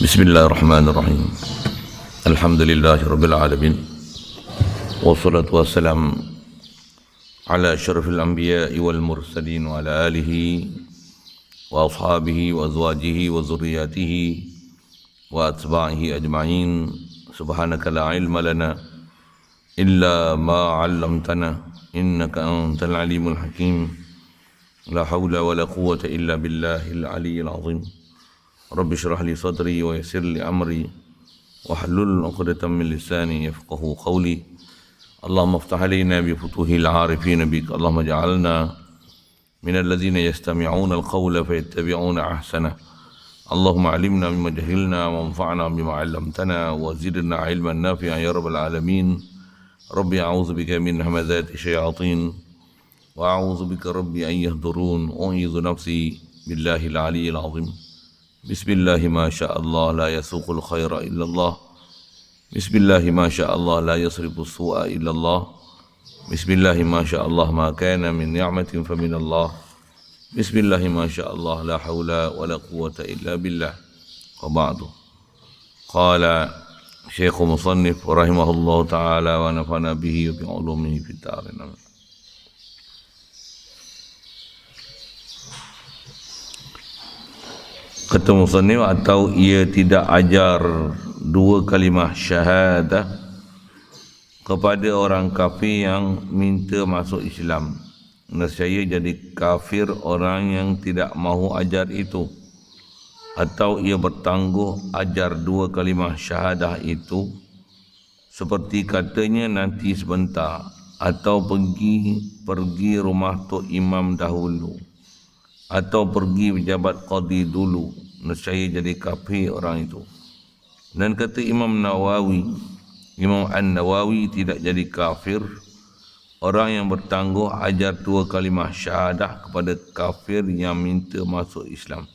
Bismillahirrahmanirrahim. Alhamdulillahi rabbil alamin. Wassalatu wassalam ala asyrafil anbiya'i wal mursalin wa ala alihi wa ashabihi wa azwajihi wa zurriyatihi wa atba'ihi ajma'in. Subhanaka la ilma lana illa ma 'allamtana innaka antal alimul hakim. La haula wa la quwwata illa billahil aliyyil azim. Rabbi syrah li sadri wa yassir li amri wahlul 'uqdatam min lisani yafqahu qawli. Allahumma iftah alaina bi futuhil 'arifin bik. Allahumma ij'alna min alladhina yastami'una al-qawla fayattabi'una ahsana. Allahumma 'allimna mimma jahilna wanfa'na bima 'allamtana wa zidna 'ilman nafi'an ya rabbal alamin. Rabbi a'udzu bika min hamazati syayatin wa a'udzu bika rabbi an yahdurun. U'idzu nafsi billahil 'aliyyil 'azim. Bismillahi ma sya'allah la yasuqul khaira illallah. Bismillahi ma sya'allah la yasrifu su'a illallah. Bismillahi ma sya'allah ma kana min ni'matin fa min Allah. Bismillahi ma sya'allah la hawla wa la quwwata illa billah. Wa ba'du. Qala Syekh Musannif rahimahullah ta'ala wa nafana bihi wa bi'ulumihi fid darin. Kata musannif, atau ia tidak ajar dua kalimah syahadah kepada orang kafir yang minta masuk Islam. Nescaya jadi kafir orang yang tidak mahu ajar itu. Atau ia bertangguh ajar dua kalimah syahadah itu, seperti katanya nanti sebentar, atau pergi rumah Tok Imam dahulu, atau pergi pejabat qadi dulu, nescaya jadi kafir orang itu. Dan kata Imam An-Nawawi tidak jadi kafir orang yang bertangguh ajar dua kalimah syahadah kepada kafir yang minta masuk Islam.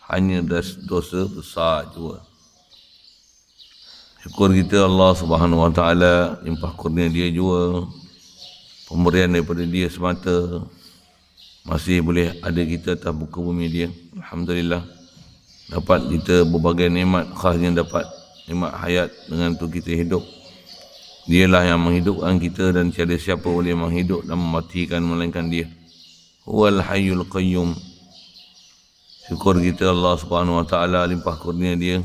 Hanya dosa besar juga. Syukur kita Allah Subhanahu Wa Taala, limpah kurnia dia juga, pemberian daripada dia semata. Masih boleh ada kita atas muka bumi dia. Alhamdulillah. Dapat kita berbagai nikmat, khasnya dapat nikmat hayat. Dengan tu kita hidup. Dialah yang menghidupkan kita dan tiada siapa boleh menghidup dan mematikan melainkan dia. Huwal hayyul qayyum. Syukur kita Allah Subhanahu Wa Taala, limpah kurnia dia,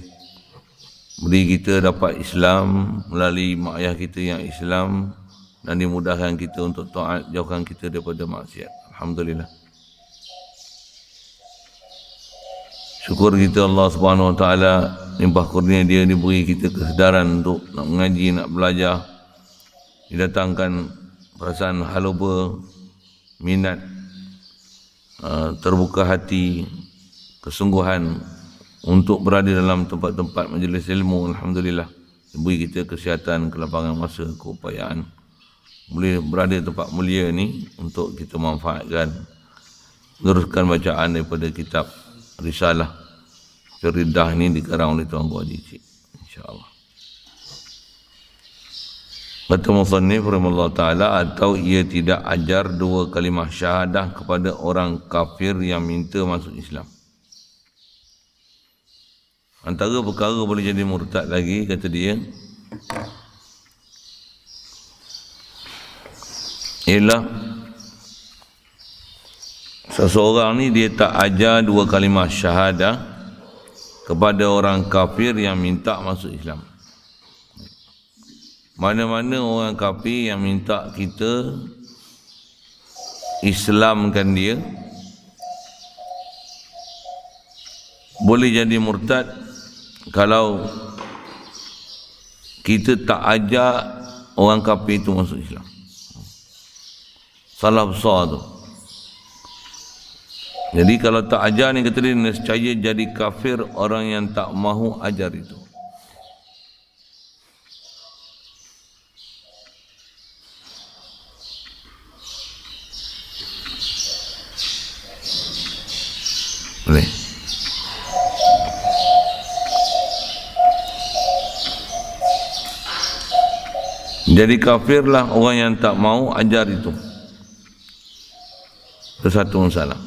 beri kita dapat Islam melalui mak ayah kita yang Islam, dan dimudahkan kita untuk taat, jauhkan kita daripada maksiat. Alhamdulillah. Syukur kita Allah Subhanahu Wa Taala, limpah kurnia dia diberi kita kesedaran untuk nak mengaji, nak belajar, didatangkan perasaan haluba, minat, terbuka hati, kesungguhan untuk berada dalam tempat-tempat majlis ilmu. Alhamdulillah. Diberi kita kesihatan, kelapangan masa, keupayaan boleh berada di tempat mulia ni untuk kita manfaatkan, teruskan bacaan daripada kitab Risalah Firidah ni dikarang oleh Tuan Guru Haji Cik, insya-Allah. Kata musannif rahimahullah ta'ala, atau ia tidak ajar dua kalimah syahadah kepada orang kafir yang minta masuk Islam. Antara perkara boleh jadi murtad lagi, kata dia, ialah seseorang ni dia tak ajar dua kalimah syahadah kepada orang kafir yang minta masuk Islam. Mana-mana orang kafir yang minta kita Islamkan dia, boleh jadi murtad kalau kita tak ajar orang kafir itu masuk Islam. Salah besar tu. Jadi kalau tak ajar ni, kata dia, nescaya jadi kafir orang yang tak mahu ajar itu. Boleh. Jadi kafirlah orang yang tak mahu ajar itu. Itu satu masalah.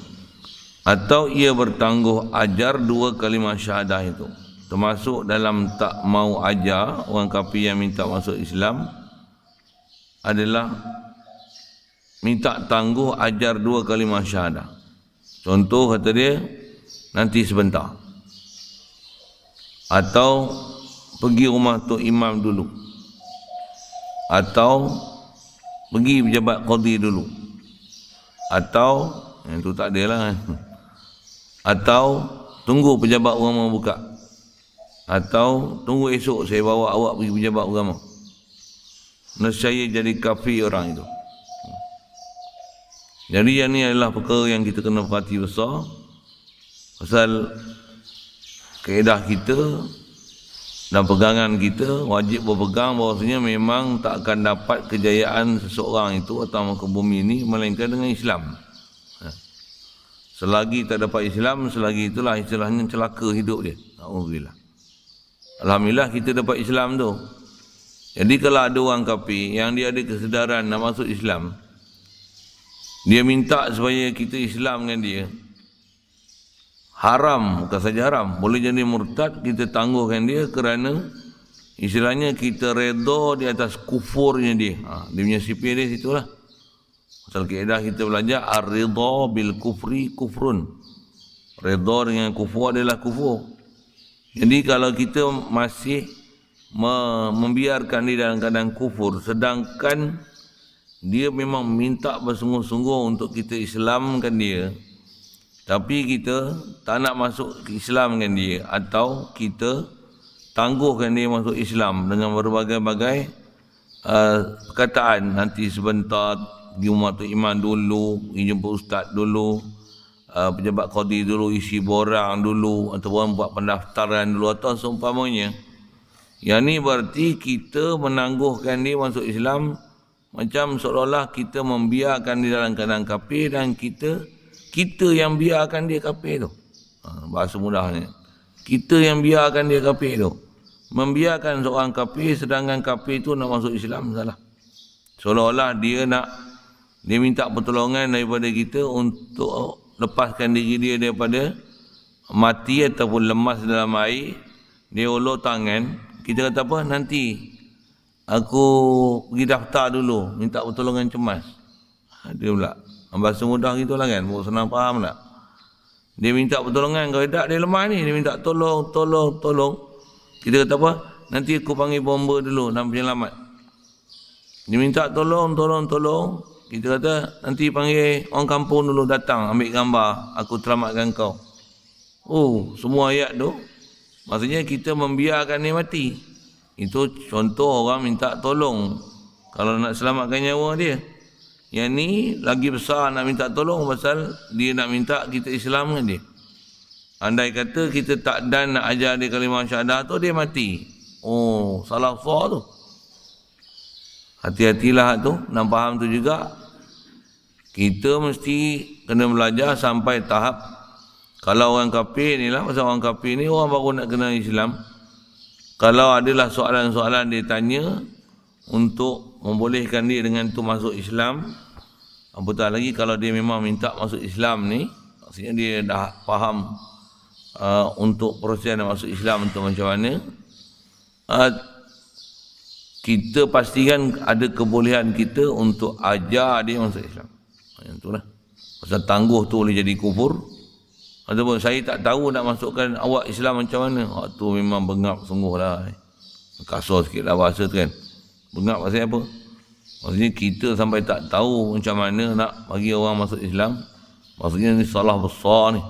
Atau ia bertangguh ajar dua kalimah syahadah itu, termasuk dalam tak mau ajar orang kafir yang minta masuk Islam adalah minta tangguh ajar 2 kalimah syahadah. Contoh kata dia, nanti sebentar. Atau pergi rumah Tok Imam dulu. Atau pergi pejabat qadi dulu. Atau, itu tak ada lah kan. Atau tunggu pejabat agama buka. Atau tunggu esok saya bawa awak pergi pejabat agama. Nescaya jadi kafir orang itu. Jadi yang ni adalah perkara yang kita kena perhati besar. Pasal kaedah kita dan pegangan kita wajib berpegang bahawasanya memang tak akan dapat kejayaan seseorang itu atau muka bumi ini melainkan dengan Islam. Selagi tak dapat Islam, selagi itulah istilahnya celaka hidup dia. Alhamdulillah. Alhamdulillah kita dapat Islam tu. Jadi kalau ada orang kafir yang dia ada kesedaran nak masuk Islam, dia minta supaya kita Islam dengan dia, haram, bukan saja haram, boleh jadi murtad, kita tangguhkan dia kerana istilahnya kita redha di atas kufurnya dia. Dia punya sipir dia situlah. Pasal kaedah kita belajar ar-ridha bil kufri kufrun. Redha dengan kufur adalah kufur. Jadi kalau kita masih membiarkan dia dalam keadaan kufur, sedangkan dia memang minta bersungguh-sungguh untuk kita Islamkan dia, tapi kita tak nak masuk Islam dengan dia, atau kita tangguhkan dia masuk Islam dengan berbagai-bagai perkataan, nanti sebentar, pergi rumah Tok Imam dulu, pergi jumpa ustaz dulu, pejabat qadi dulu, isi borang dulu, ataupun buat pendaftaran dulu atau seumpamanya. Yang ni berarti kita menangguhkan dia masuk Islam macam seolah-olah kita membiarkan dia dalam keadaan kafir dan kita yang biarkan dia kafir tu. Bahasa mudahnya. Kita yang biarkan dia kafir tu. Membiarkan seorang kafir sedangkan kafir tu nak masuk Islam, salah. Seolah-olah dia minta pertolongan daripada kita untuk lepaskan diri dia daripada mati ataupun lemas dalam air. Dia ulur tangan. Kita kata apa? Nanti aku pergi daftar dulu, minta pertolongan cemas. Dia pula. Bahasa mudah gitulah kan, bukan senang faham tak? Dia minta pertolongan, kalau tak dia lemah ni, dia minta tolong. Kita kata apa? Nanti aku panggil bomba dulu, dan penyelamat. Dia minta tolong. Kita kata nanti panggil orang kampung dulu datang, ambil gambar, aku selamatkan kau. Oh, semua ayat tu maksudnya kita membiarkan dia mati. Itu contoh orang minta tolong kalau nak selamatkan nyawa dia. Yang ni lagi besar nak minta tolong pasal dia nak minta kita Islamkan dia. Andai kata kita tak dan nak ajar dia kalimah syahadah tu, dia mati. Oh, salah besar tu. Hati-hatilah tu, nak faham tu juga. Kita mesti kena belajar sampai tahap, kalau orang kafir ni lah, pasal orang kafir ni orang baru nak kenal Islam. Kalau adalah soalan-soalan dia tanya untuk membolehkan dia dengan tu masuk Islam, apatah lagi kalau dia memang minta masuk Islam ni, maksudnya dia dah faham untuk proses nak masuk Islam untuk macam mana, kita pastikan ada kebolehan kita untuk ajar dia masuk Islam. Yang itulah. Pasal tangguh tu boleh jadi kufur. Ataupun saya tak tahu nak masukkan awak Islam macam mana. Tu memang bengap sungguh lah. Kasar sikit lah bahasa tu kan. Bengap pasal apa? Maksudnya kita sampai tak tahu macam mana nak bagi orang masuk Islam. Maksudnya ni salah besar ni.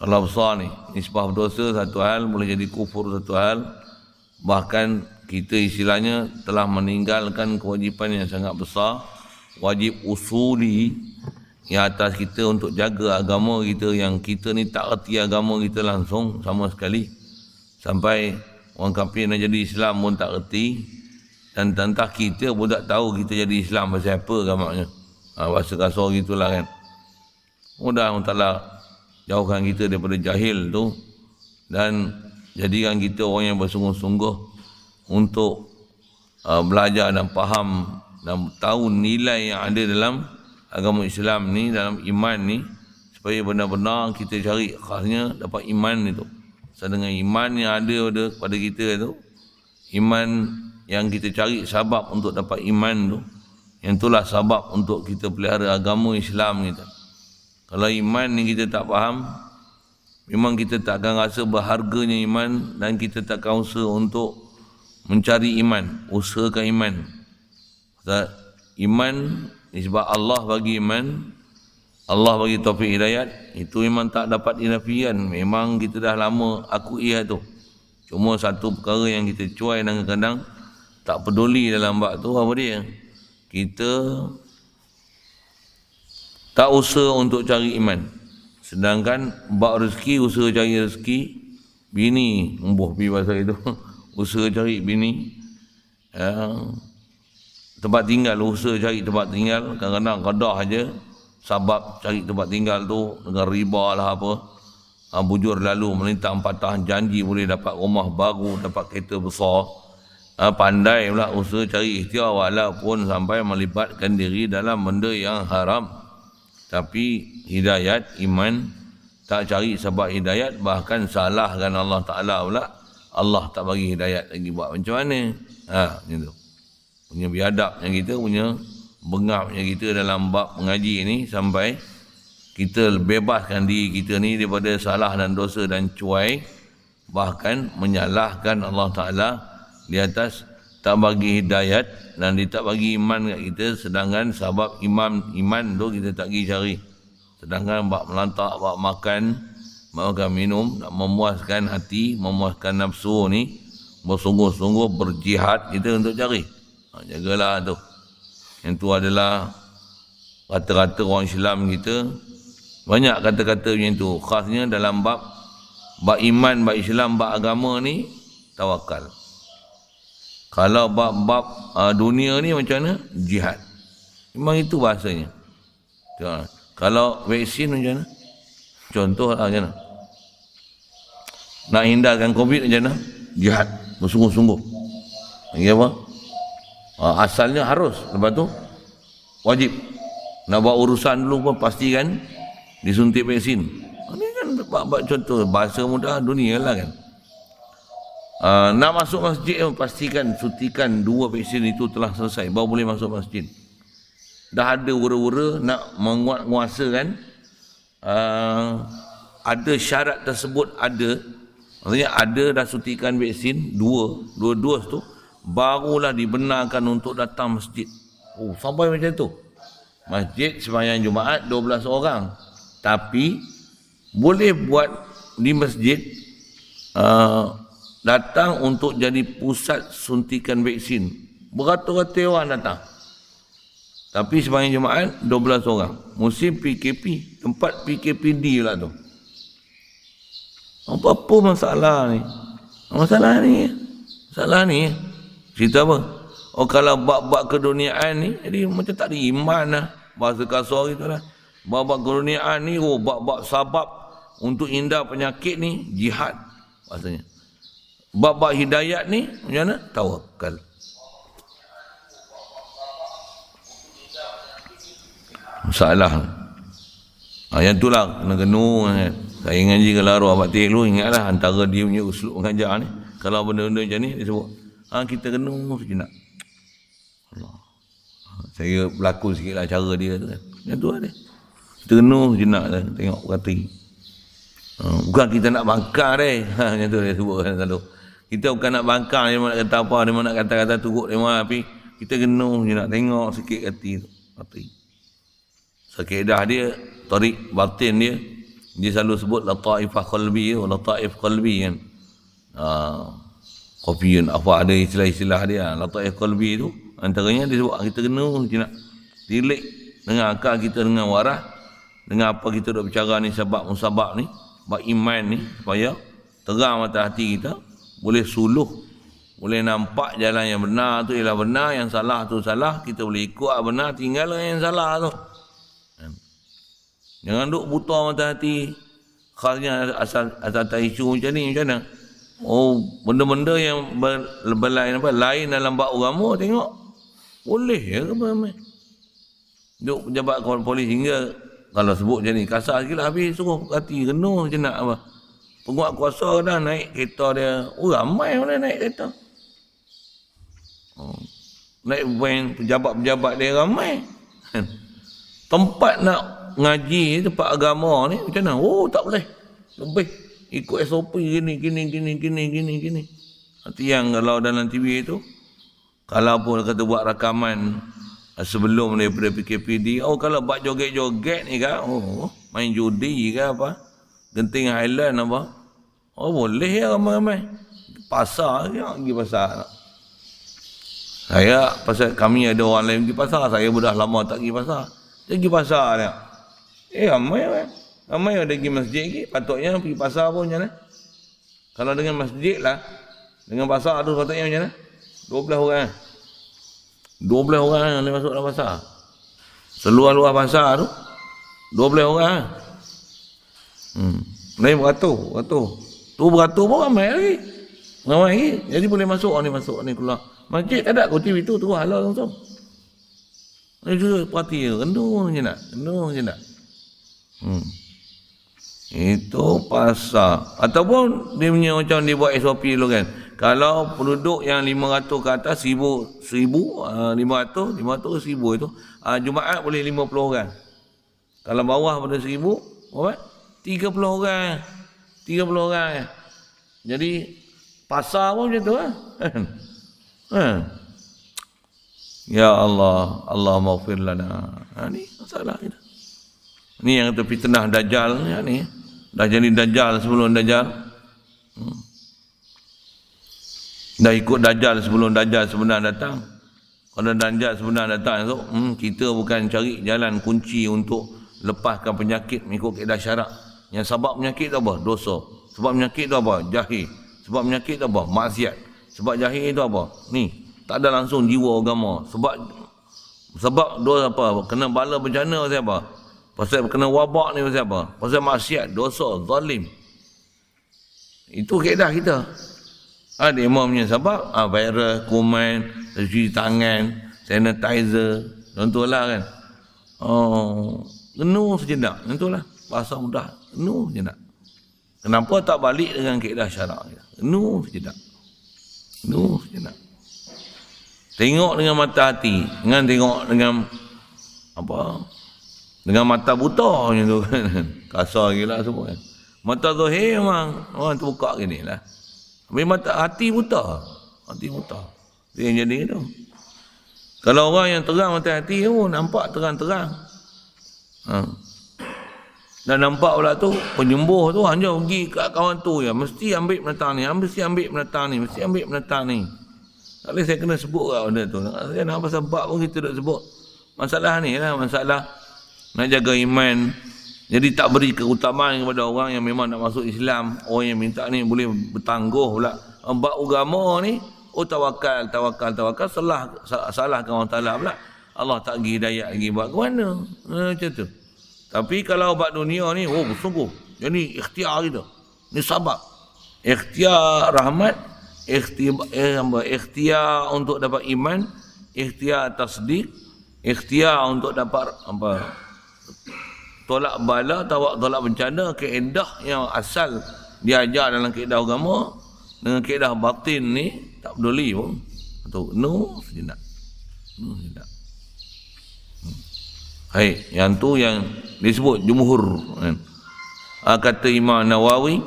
Salah besar ni. Nisbah berdosa satu hal, boleh jadi kufur satu hal. Bahkan kita istilahnya telah meninggalkan kewajipan yang sangat besar. Wajib usuli yang atas kita untuk jaga agama kita, yang kita ni tak erti agama kita langsung sama sekali. Sampai orang kafir nak jadi Islam pun tak erti. Dan tentang kita pun tak tahu kita jadi Islam pasal apa agamanya. Bahasa kasar gitulah kan. Mudah Allah Ta'ala jauhkan kita daripada jahil tu. Dan jadikan kita orang yang bersungguh-sungguh untuk belajar dan faham dan tahu nilai yang ada dalam agama Islam ni, dalam iman ni, supaya benar-benar kita cari khasnya dapat iman itu. Sedangkan iman yang ada pada kita tu, iman yang kita cari sebab untuk dapat iman tu, yang itulah sebab untuk kita pelihara agama Islam kita. Kalau iman ni kita tak faham, memang kita tak akan rasa berharganya iman, dan kita tak akan usaha untuk mencari iman, usahakan iman. Iman ni sebab Allah bagi iman, Allah bagi taufik hidayat, itu memang tak dapat dinafikan. Memang kita dah lama akui tu. Cuma satu perkara yang kita cuai dan kadang-kadang tak peduli dalam bab tu, apa dia? Kita tak usaha untuk cari iman. Sedangkan bab rezeki, usaha cari rezeki, bini, pi bahasa itu, usaha cari bini, tempat tinggal, usaha cari tempat tinggal, kadang-kadang kadah aja sebab cari tempat tinggal tu dengan riba lah apa, bujur lalu melintang patah janji boleh dapat rumah baru, dapat kereta besar, pandai pula usaha cari ikhtiar walaupun sampai melibatkan diri dalam benda yang haram. Tapi hidayat iman tak cari sebab hidayat, bahkan salahkan Allah Ta'ala pula, Allah tak bagi hidayat lagi, buat macam mana? Macam tu punya biadabnya kita, punya bengapnya kita dalam bab mengaji ni, sampai kita bebaskan diri kita ni daripada salah dan dosa dan cuai, bahkan menyalahkan Allah Ta'ala di atas tak bagi hidayat dan dia tak bagi iman kat kita. Sedangkan sebab iman tu kita tak pergi cari. Sedangkan bab melantak, bab makan minum, nak memuaskan hati, memuaskan nafsu ni, bersungguh-sungguh berjihad kita untuk cari. Jagalah tu. Yang tu adalah kata-kata orang Islam kita. Banyak kata-kata macam tu. Khasnya dalam bab iman, bab Islam, bab agama ni, tawakal. Kalau bab dunia ni macam mana? Jihad. Memang itu bahasanya. Kalau vaksin macam mana? Contoh lah macam mana? Nak hindarkan COVID macam mana? Jihad. Bersungguh-sungguh. Lagi apa? Asalnya harus, lepas tu wajib. Nak buat urusan dulu pun pastikan disuntik vaksin. Ini kan bab contoh bahasa mudah dunia lah kan. Nak masuk masjid pastikan suntikan 2 vaksin itu telah selesai baru boleh masuk masjid. Dah ada ura-ura nak menguasakan, ada syarat tersebut ada. Maksudnya ada dah suntikan vaksin 2 dos tu, barulah dibenarkan untuk datang masjid. Sampai macam tu. Masjid sembahyang Jumaat 12 orang. Tapi boleh buat di masjid datang untuk jadi pusat suntikan vaksin. Beratus-ratus orang datang. Tapi sembahyang Jumaat 12 orang. Musim PKP, tempat PKPD lah tu. Apa masalah ni? Masalah ni. Cerita apa? Kalau bab-bab keduniaan ni, jadi macam tak ada iman lah. Bahasa kasar gitu lah. Bab-bab keduniaan ni, bab-bab sabab untuk hindar penyakit ni, jihad bahasanya. Bab-bab hidayat ni, macam mana? Tawakal. Masalah. Yang tu lah, kena kenu. Saya ngaji kalau arwah bakti dulu, ingatlah antara dia punya uslub mengajar ni. Kalau benda-benda macam ni, dia sebut, kita kena sejenak. Allah. Saya berlaku sikit lah cara dia tu kan. Yang tu lah dia. Kita kena sejenak lah, tengok kata. Bukan kita nak bangkang deh. Macam tu dia sebut kan selalu. Kita bukan nak bangkang, dia nak kata apa, dia nak kata-kata turut dia mana, tapi kita kena sejenak, tengok sikit hati tu. Sekedah dia, tarik batin dia selalu sebut lataifah qalbi, lataif qalbi kan. Kopian apa ada istilah-istilah dia, lataif qalbi tu antaranya dia sebut kita kena nak relate dengan akal kita, dengan waras, dengan apa kita duk berbicara ni, sebab musabab ni, bab iman ni, supaya terang mata hati kita, boleh suluh, boleh nampak jalan yang benar tu ialah benar, yang salah tu salah, kita boleh ikut benar, tinggal yang salah tu. Jangan duk buta mata hati. Khasnya asal tak isu macam ni, macam mana? Benda-benda yang lain dalam bab agama, tengok. Boleh ya ke apa? Duk pejabat polis hingga, kalau sebut macam ni, kasar sikit lah, habis suruh hati, kena je nak apa. Penguat kuasa dah naik kereta dia. Ramai orang naik kereta. Naik van, pejabat-pejabat dia ramai. Tempat nak ngaji, tempat agama ni macam mana? Tak boleh. Lebih ikut SOP gini. Nanti yang kalau dalam TV tu, kalau pun kata buat rakaman sebelum daripada PKPD, kalau buat joget-joget ni kan, main judi ke apa, genting Highland apa, boleh ya ramai-ramai. Pasar je, pergi pasar. Saya, pasal kami ada orang lain pergi pasar, saya dah lama tak pergi pasar. Saya pergi pasar dia. Ramai kan. Ramai ada pergi masjid lagi. Patutnya pergi pasar pun macam mana? Kalau dengan masjid lah, dengan pasar tu patutnya macam mana? 12 orang. 12 orang yang boleh masuk dalam pasar. Seluar-luar pasar tu, 12 orang. Lain beratur. Tu beratur pun ramai lagi. Jadi boleh masuk, ni masuk, ni keluar. Masjid tak ada kunci pintu tu halal langsung. Ni juga perhati je, renung je nak. Itu pasar. Ataupun dia punya macam dia buat SOP dulu kan. Kalau penduduk yang 500 ke atas, 1,000, 500 ke 1,000 itu, Jumaat boleh 50 orang. Kalau bawah pada 1,000, berapa? 30 orang. 30 orang. Jadi pasar pun macam tu lah. Ya Allah, Allah maghfir lana. Ni masalah kita. Ni yang kata fitnah Dajjal ni. Dah jadi Dajjal sebelum Dajjal. Dah ikut Dajjal sebelum Dajjal sebenar datang. Kalau Dajjal sebenar datang tu, kita bukan cari jalan kunci untuk lepaskan penyakit mengikut kaedah syarak. Yang sebab penyakit tu apa? Dosa. Sebab penyakit tu apa? Jahil. Sebab penyakit tu apa? Maksiat. Sebab jahil itu apa? Ni, tak ada langsung jiwa agama. Sebab dosa apa? Kena bala bencana pasal apa? Pasal kena wabak ni pasal apa? Pasal maksiat, dosa, zalim. Itu kaedah kita. Ada imamnya sebab virus, kuman, cuci tangan, sanitizer, contohlah kan. Penuh sejenak, contohlah. Bahasa mudah, penuh sejenak. Kenapa tak balik dengan kaedah syarak? Penuh sejenak. Tengok dengan mata hati, jangan tengok dengan apa? Dengan mata buta macam tu kan. Kasar gila semua kan. Mata zahir memang orang terbuka gini lah. Tapi mata hati buta. Dia yang jadi tu. Kalau orang yang terang mata hati nampak terang-terang. Dan nampak pula tu penyembuh tu hanya pergi kat kawan tu ya, mesti ambil penatang ni, mesti ambil penatang ni. Tak boleh saya kena sebut kat benda tu. Saya nak pasal bab pun kita tak sebut. Masalah ni lah, masalah nak jaga iman. Jadi tak beri keutamaan kepada orang yang memang nak masuk Islam. Orang yang minta ni boleh bertangguh pula. Bab agama ni, tawakal, salahkan orang Ta'ala pula. Allah tak bagi hidayah lagi buat ke mana? Macam tu. Tapi kalau bab dunia ni, sungguh. Jadi ikhtiar kita. Ni sabab. Ikhtiar rahmat, ikhtiar untuk dapat iman, ikhtiar tasdik, ikhtiar untuk dapat tolak bala, tolak bencana, kaedah yang asal diajar dalam kaedah agama dengan kaedah batin ni tak peduli pun. Sejenak. Hai, yang tu yang disebut jumhur kan. Kata Imam Nawawi,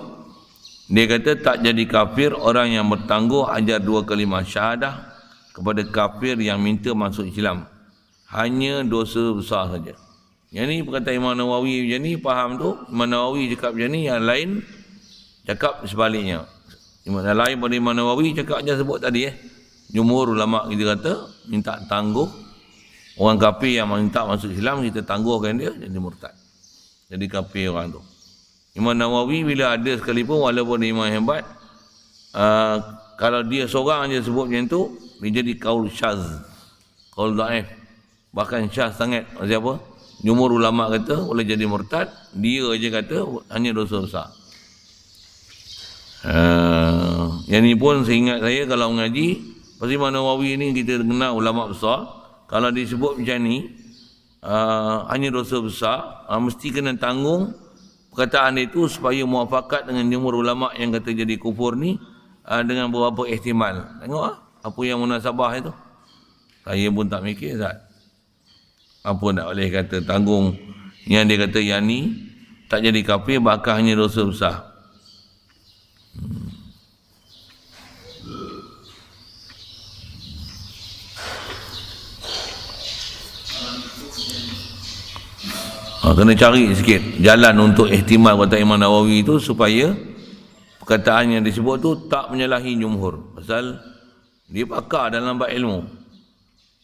dia kata tak jadi kafir orang yang bertangguh ajar 2 kalimah syahadah kepada kafir yang minta masuk Islam. Hanya dosa besar saja. Yang ni perkataan Imam Nawawi macam ni, faham tu. Imam Nawawi cakap macam ni, yang lain cakap sebaliknya. Yang lain pada Imam Nawawi cakap je sebut tadi jumhur ulama kita kata minta tangguh. Orang kafir yang minta masuk Islam, kita tangguhkan dia, jadi murtad. Jadi kafir orang tu. Imam Nawawi bila ada sekalipun, walaupun dia imam hebat, kalau dia seorang je sebut macam tu, dia jadi qaul syaz, qaul dhaif. Bahkan syaz sangat. Maksud apa? Jumhur ulama kata boleh jadi murtad, dia je kata hanya dosa besar. Yang ni pun seingat saya kalau mengaji, pasti Imam Nawawi ni kita kenal ulama besar. Kalau disebut macam ni, hanya dosa besar, mesti kena tanggung perkataan itu supaya muafakat dengan jumhur ulama yang kata jadi kufur ni dengan beberapa ihtimal. Tengok apa yang munasabah itu. Saya pun tak mikir Ustaz. Apa nak boleh kata tanggung yang dia kata yang ni tak jadi kafir bakal hanya dosa besar. Kena cari sikit jalan untuk ihtimal kata Imam Nawawi itu supaya perkataan yang disebut tu tak menyalahi jumhur. Pasal dia pakar dalam bab ilmu.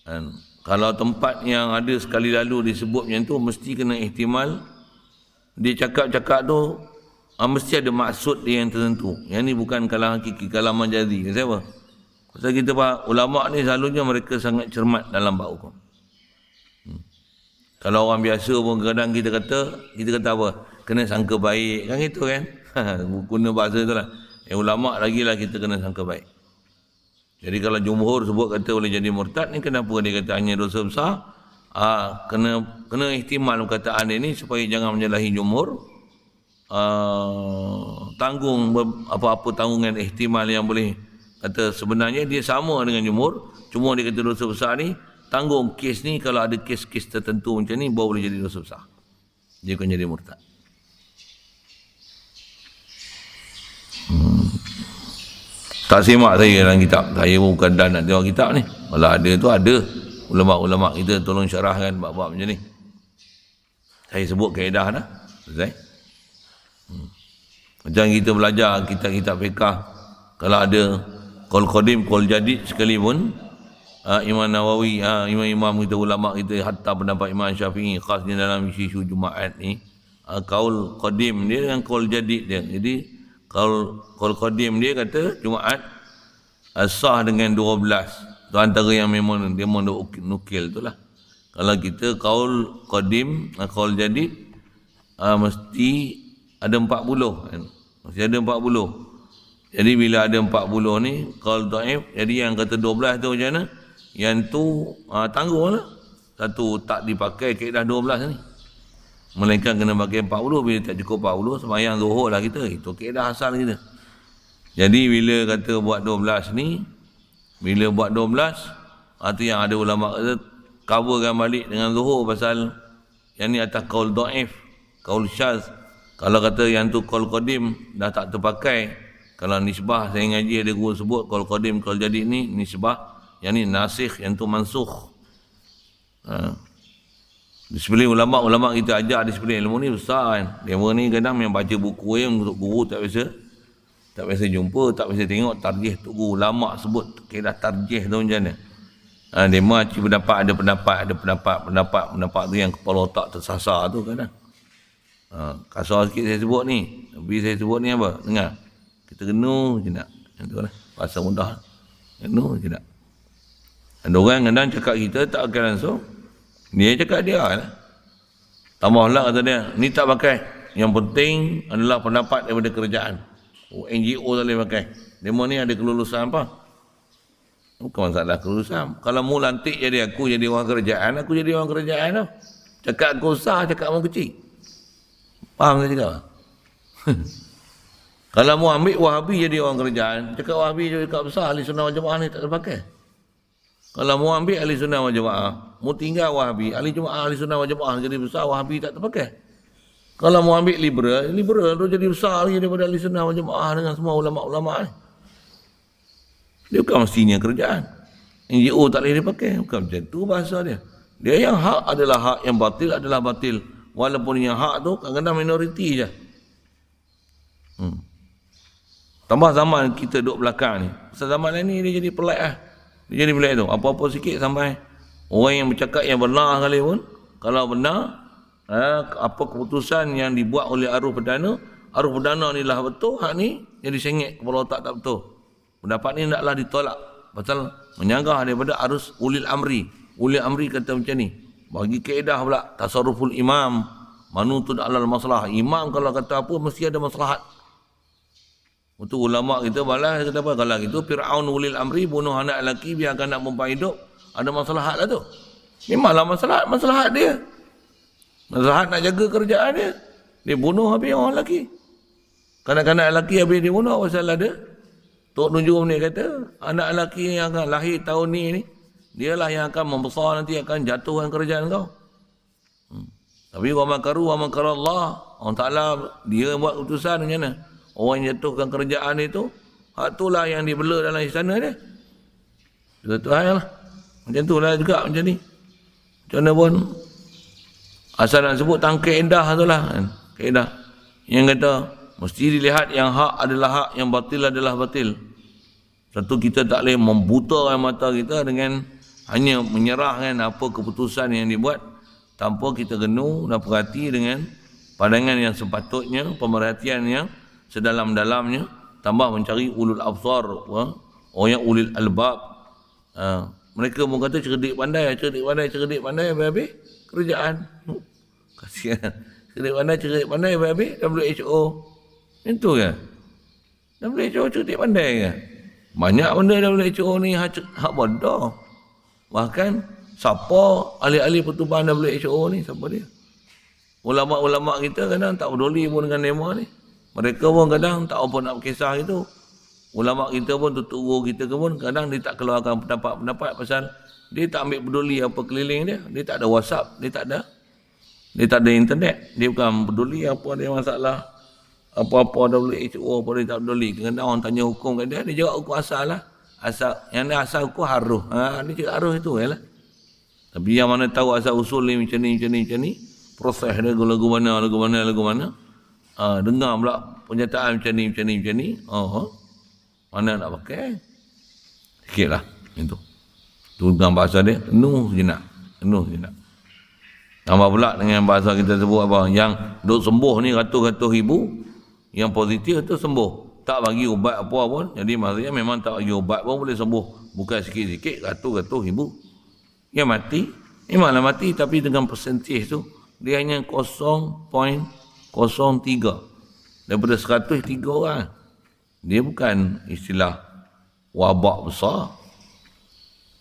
Dan kalau tempat yang ada sekali lalu disebut macam tu mesti kena ihtimal. Dia cakap-cakap tu mesti ada maksud dia yang tertentu. Yang ni bukan kalam hakiki, kalam majazi. Kenapa? Pasal kita ulama ni selalunya mereka sangat cermat dalam bab hukum. Kalau orang biasa pun kadang kita kata apa? Kena sangka baik. Kan gitu kan? Guna bahasa tu lah. Ulama' lagi lah kita kena sangka baik. Jadi kalau jumhur sebut kata boleh jadi murtad ni, kenapa dia kata hanya dosa besar? Kena ihtimal perkataan dia ni supaya jangan menyalahi jumhur. Tanggung apa-apa tanggungan ihtimal yang boleh kata sebenarnya dia sama dengan jumhur. Cuma dia kata dosa besar ni, tanggung kes ni kalau ada kes-kes tertentu macam ni baru boleh jadi dosa besar. Dia akan jadi murtad. Tak simak saya dalam kitab. Saya pun bukan dan nak tengok kitab ni. Kalau ada tu ada. Ulama'-ulama' kita tolong syarahkan bab-bab macam ni. Saya sebut kaedah dah. Selesai. Macam kita belajar kitab-kitab fiqah. Kalau ada qaul qadim, qaul jadid sekalipun, Imam Nawawi, imam-imam kita, ulama' kita, hatta pendapat Imam Syafi'i khasnya dalam isu-isu Jumaat ni, qaul qadim dia dengan qaul jadid dia. Jadi qaul qadim dia kata Jumaat sah dengan 12. Tu antara yang memang dia nukil tu lah. Kalau kita qaul qadim, qaul jadid mesti ada 40 kan? Mesti ada 40. Jadi bila ada 40 ni qaul dhaif, jadi yang kata 12 tu macam mana? Yang tu tangguhlah. Satu tak dipakai kaedah 12 ni. Melainkan kena pakai 40. Bila tak cukup 40, sembahyang zuhur lah kita. Itu kaedah asal kita. Jadi bila kata buat 12 ni, bila buat 12, tu yang ada ulama kata coverkan balik dengan zuhur pasal yang ni atas qaul dhaif, qaul syaz. Kalau kata yang tu qaul qadim dah tak terpakai, kalau nisbah saya ngaji ada guru sebut qaul qadim, qaul jadid ni nisbah, yang ni nasikh, yang tu mansukh. Disiplin ulama' kita ajar disiplin ilmu ni besar kan. Dia ni kadang yang baca buku yang untuk guru tak biasa jumpa, tak biasa tengok tarjih tu guru ulama' sebut kaedah tarjih tu macam mana. Dia macam ada pendapat tu yang kepala otak tersasar tu kadang. Kasar sikit saya sebut ni. Tapi saya sebut ni apa? Dengar. Kita kena je nak. Yang tu lah. Bahasa mudah. Kena je nak. Ada orang kadang cakap kita tak akan langsung. Dia cakap dia lah. Tambahlah kata dia. Ni tak pakai. Yang penting adalah pendapat daripada kerajaan. NGO tak boleh pakai. Demo ni ada kelulusan apa? Bukan masalah kelulusan. Kalau mu lantik jadi aku jadi orang kerajaan, aku jadi orang kerajaan tau. Cakap aku sah, cakap mu kecil. Faham saya cakap? Kalau mu ambil Wahabi jadi orang kerajaan, cakap Wahabi jadi cakap besar, ahli sunnah wal jamaah ni tak terpakai. Kalau mu ambil ahli sunnah wal jamaah, mu tinggal Wahabi, ahli sunnah wal jamaah jadi besar, Wahabi tak terpakai. Kalau mu ambil liberal tu jadi besar lagi daripada ahli sunnah wal jamaah dengan semua ulama'-ulama' ni. Dia bukan mestinya kerajaan. NGO tak boleh dipakai. Bukan macam tu bahasa dia. Dia yang hak adalah hak, yang batil adalah batil. Walaupun yang hak tu kadang-kadang minoriti je. Tambah zaman kita duduk belakang ni. Zaman ni dia jadi pelik lah. Dia jadi pelik tu. Apa-apa sikit sampai orang yang bercakap yang benar sekali pun, kalau benar, apa keputusan yang dibuat oleh arus perdana ni lah betul, hak ni jadi sengit kepala otak tak betul. Pendapat ni taklah ditolak. Pasal menyanggah daripada arus ulil amri. Ulil amri kata macam ni. Bagi kaedah pula, tasarruful imam manutun alal masalah. Imam kalau kata apa, mesti ada maslahat. Untuk ulama' kita balas, kata apa? Kalau gitu, Fir'aun ulil amri, bunuh anak lelaki, biarkan anak perempuan hidup. Ada maslahat lah tu. Memanglah maslahat dia. Maslahat nak jaga kerjaan dia. Dia bunuh habis orang lelaki. Kanak-kanak lelaki habis dia bunuh pasal ada. Tok Nujum ni kata, anak lelaki yang akan lahir tahun ni, dialah yang akan membesar nanti, akan jatuhkan kerajaan kau. Tapi wa makaru wa makarallah. Allah Ta'ala dia buat keputusan macam mana? Orang yang jatuhkan kerajaan itu, hak itulah yang dibela dalam istana dia. Satu hal lah. Macam tu lah juga macam ni. Macam mana pun, asal nak sebut tentang kaedah tu lah. Kaedah. Yang kata, mesti dilihat yang hak adalah hak, yang batil adalah batil. Satu, kita tak boleh membutakan mata kita dengan hanya menyerahkan apa keputusan yang dibuat tanpa kita genuh dan perhati dengan pandangan yang sepatutnya, pemerhatian yang sedalam-dalamnya, tambah mencari ulul absar, orang yang ulil albab. Mereka pun kata cerdik pandai, habis kerajaan. Kasihan. Cerdik pandai, habis WHO. Itu kan? WHO cerdik pandai kan? Banyak benda WHO ni hak bodoh. Bahkan siapa ahli-ahli pertubuhan WHO ni, siapa dia? Ulama-ulama kita kadang tak peduli pun dengan demo ni. Mereka pun kadang tak apa nak kisah itu. Ulama kita pun, tutup guru kita pun kadang dia tak keluarkan pendapat-pendapat pasal dia tak ambil peduli apa keliling dia. Dia tak ada WhatsApp, dia tak ada internet. Dia bukan peduli apa dia masalah. Apa-apa WHO apa dia tak peduli. Kadang orang tanya hukum kat dia, dia jawab hukum asal lah. Asal hukum haruh. Dia cakap haruh itu je lah. Tapi yang mana tahu asal usul ni macam ni, proses dia lagu mana. Dengar pula penyataan macam ni. Mana nak pakai? Sikit lah. Itu. Tu dengan bahasa dia, penuh jenak. Tambah pula dengan bahasa kita sebut apa? Yang duk sembuh ni ratus-ratus ribu. Yang positif tu sembuh. Tak bagi ubat apa pun. Jadi maksudnya memang tak bagi ubat pun boleh sembuh. Bukan sikit-sikit, ratus-ratus ribu. Yang mati, memanglah mati. Tapi dengan persentage tu, dia hanya 0.03. Daripada 103 orang. Dia bukan istilah wabak besar.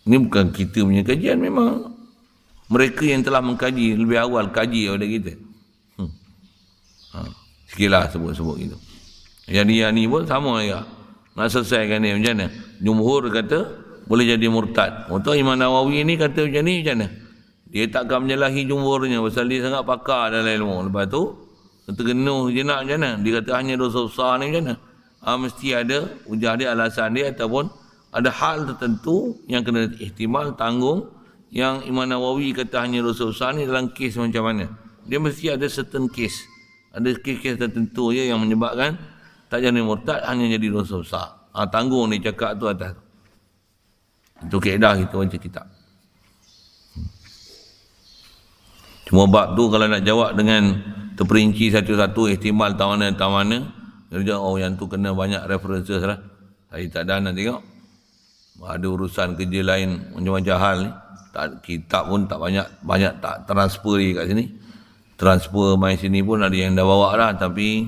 Ini bukan kita punya kajian. Memang mereka yang telah mengkaji lebih awal kaji daripada kita. Sikitlah sebut-sebut gitu. Jadi yang ni pun sama juga. Nak selesaikan ni macam mana? Jumhur kata boleh jadi murtad. Betul Imam Nawawi ni kata macam ni macam mana? Dia takkan menyalahi jumhurnya pasal dia sangat pakar dalam ilmu. Lepas tu tergenuh je nak macam mana? Dia kata hanya dosa besar ni macam mana? Mesti ada hujah dia, alasan dia, ataupun ada hal tertentu yang kena ihtimal, tanggung. Yang Imam Nawawi kata hanya dosa besar ni dalam kes macam mana? Dia mesti ada certain case. Ada kes-kes tertentu je yang menyebabkan tak jadi murtad, hanya jadi dosa besar. Tanggung ni cakap tu atas. Itu kaedah kita baca kitab. Cuma bab tu kalau nak jawab dengan terperinci satu-satu, ihtimal tak mana. Dia yang tu kena banyak references lah. Saya tak ada nak tengok. Ada urusan kerja lain macam-macam hal ni. Kitab pun tak banyak tak transfer kat sini. Transfer main sini pun ada yang dah bawa dah, tapi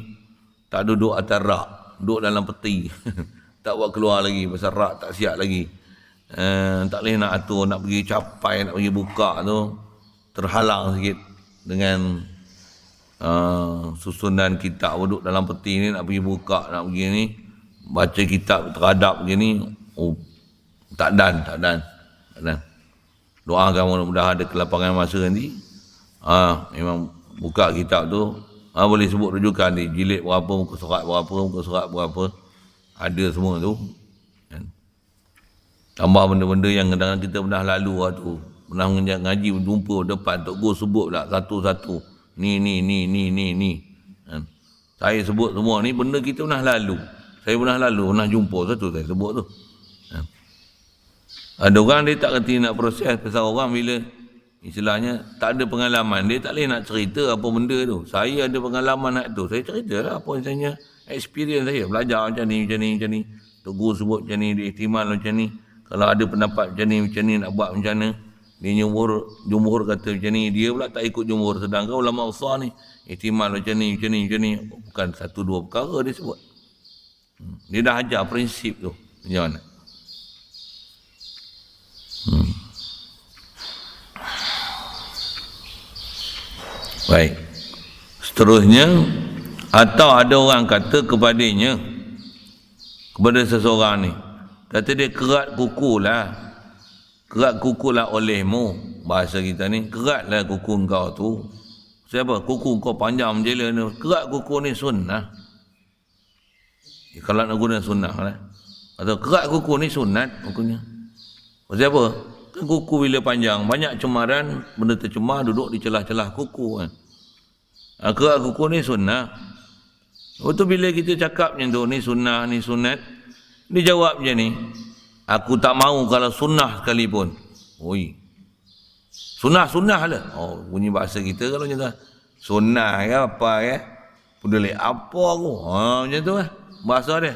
tak duduk atas rak. Duduk dalam peti. Tak buat keluar lagi pasal rak tak siap lagi. Tak boleh nak atur, nak pergi capai, nak pergi buka tu. Terhalang sikit dengan susunan kitab duduk dalam peti ni, nak pergi buka, nak pergi ni baca kitab terhadap begini, tak dan. Doakan mudah-mudahan ada kelapangan masa nanti. Memang buka kitab tu, boleh sebut rujukan ni, jilid berapa, muka surat berapa, ada semua tu. Tambah benda-benda yang kadang-kadang kita pernah lalu tu, pernah ngaji jumpa depan Tok Guru sebut pula satu-satu. Ni. Saya sebut semua ni benda kita pernah lalu. Pernah jumpa satu saya sebut tu. Ada orang dia tak kerti nak proses. Pasal orang bila istilahnya tak ada pengalaman, dia tak boleh nak cerita apa benda tu. Saya ada pengalaman nak tu, saya cerita lah apa misalnya experience saya. Belajar macam ni. Tok Guru sebut macam ni, dia ihtimal macam ni. Kalau ada pendapat macam ni nak buat macam mana. Dia jumhur kata macam ni, dia pula tak ikut jumhur. Sedangkan ulama besar ni ihtimal macam ni. Bukan satu dua perkara dia sebut. Dia dah ajar prinsip tu macam mana. Baik. Seterusnya, atau ada orang kata kepadanya, kepada seseorang ni, kata dia kerat kuku lah olehmu. Bahasa kita ni, keratlah kuku engkau tu. Siapa? Kuku kau panjang menjela ni. Kerat kuku ni sunnah. Kalau nak guna sunnah lah. Atau kerat kuku ni sunat kukunya. Siapa? Kan kuku bila panjang, banyak cemaran, benda tercemar duduk di celah-celah kuku kan. Kerat kuku ni sunnah. Lepas bila kita cakap macam tu, ni sunnah, ni sunat, dia jawab macam ni, aku tak mahu kalau sunnah sekalipun. Oi. Sunnah lah. Oh, bunyi bahasa kita kalau macam tu. Sunnah ke apa ke? Peduli apa aku? Macam tu lah. Bahasa dia.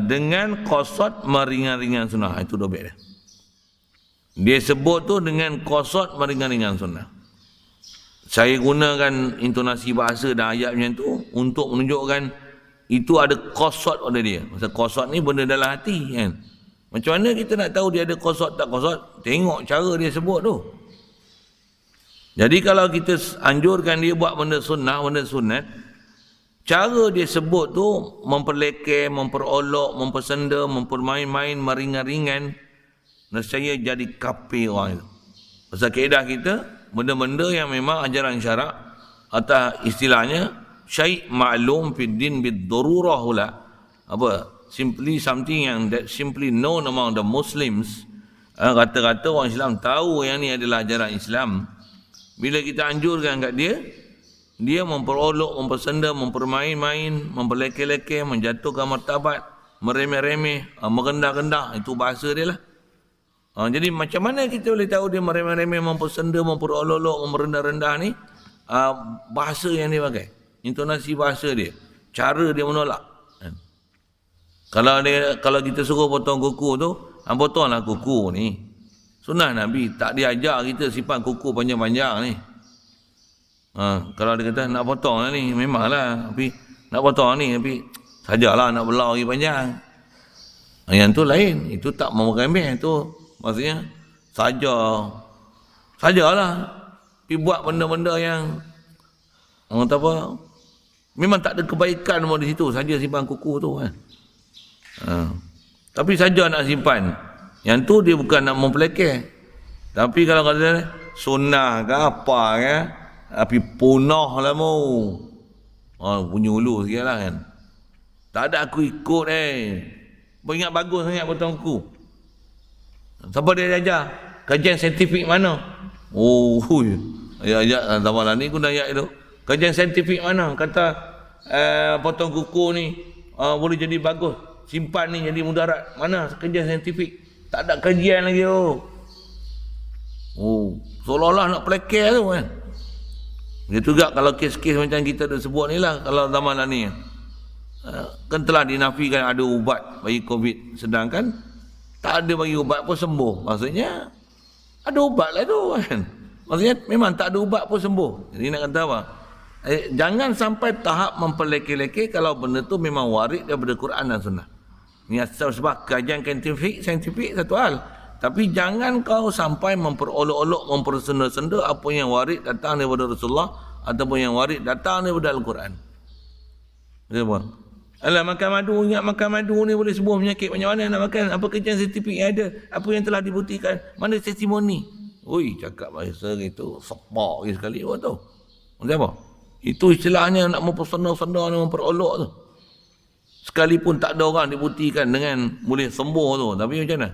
Dengan qasad meringan-ringan sunnah. Itu dobek dia. Dia sebut tu dengan qasad meringan-ringan sunnah. Saya gunakan intonasi bahasa dan ayat macam tu untuk menunjukkan itu ada qasad pada dia. Maksud qasad ni benda dalam hati kan. Macam mana kita nak tahu dia ada qasad tak qasad? Tengok cara dia sebut tu. Jadi kalau kita anjurkan dia buat benda sunnah, benda sunat, cara dia sebut tu memperlekeh, memperolok, mempersenda, mempermain-main, meringan-ringan, nescaya jadi kafir orang itu. Pasal kaedah kita, benda-benda yang memang ajaran syarak atau istilahnya syai' ma'lum fid din bid-darurah pula. Apa? Simply something yang that simply known among the Muslims. Kata-kata orang Islam tahu yang ni adalah ajaran Islam. Bila kita anjurkan kat dia, dia memperolok, mempersenda, mempermain-main, memperlekeh-lekeh, menjatuhkan martabat, meremeh-remeh, merendah-rendah. Itu bahasa dia lah. Jadi macam mana kita boleh tahu dia meremeh-remeh, mempersenda, memperolok, merendah-rendah ni? Bahasa yang dia pakai. Intonasi bahasa dia. Cara dia menolak. Kalau kita suruh potong kuku tu, potonglah kuku ni. Sunnah Nabi tak diajar kita simpan kuku panjang-panjang ni. Kalau dia kata nak potong lah ni, memanglah. Tapi nak potong ni, tapi sajalah nak belau lagi panjang. Yang tu lain. Itu tak meremeh. Itu maksudnya sajalah. Tapi buat benda-benda yang orang kata apa, memang tak ada kebaikan di situ. Saja simpan kuku tu kan. Tapi saja nak simpan. Yang tu dia bukan nak mempelekeh. Tapi kalau kata sunnah ke apa ke, tapi punah lah mau. Punya ulu sikit lah kan. Tak ada aku ikut ingat bagus sangat potong kuku. Siapa dia ajar? Kajian saintifik mana? Ayat-ayat Tawalah ni guna ayat itu. Kajian saintifik mana? Kata potong kuku ni boleh jadi bagus. Simpan ni jadi mudarat. Mana kajian saintifik? Tak ada kajian lagi seolah-olah nak pelekeh tu kan. Dia juga kalau kes-kes macam kita dah sebut ni lah, kalau zaman ni kan telah dinafikan ada ubat bagi COVID, sedangkan tak ada bagi ubat pun sembuh. Maksudnya ada ubat lah tu kan. Maksudnya memang tak ada ubat pun sembuh. Jadi nak kata apa? Jangan sampai tahap memperlekeh-lekeh kalau benda tu memang warid daripada Quran dan Sunnah. Ni sebab kajian saintifik satu hal. Tapi jangan kau sampai memperolok-olok, mempersenda-senda apa yang warid datang daripada Rasulullah ataupun yang warid datang daripada Al-Quran. Kenapa? Alah, makan madu, ingat makan madu ni boleh sembuh penyakit. Macam mana nak makan? Apa kajian saintifik yang ada? Apa yang telah dibuktikan? Mana testimoni? Cakap bahasa itu sepak sekali tu. Macam apa? Itu istilahnya nak mempersenda-senda, nak memperolok tu. Sekalipun tak ada orang dibuktikan dengan boleh sembuh tu. Tapi macam mana?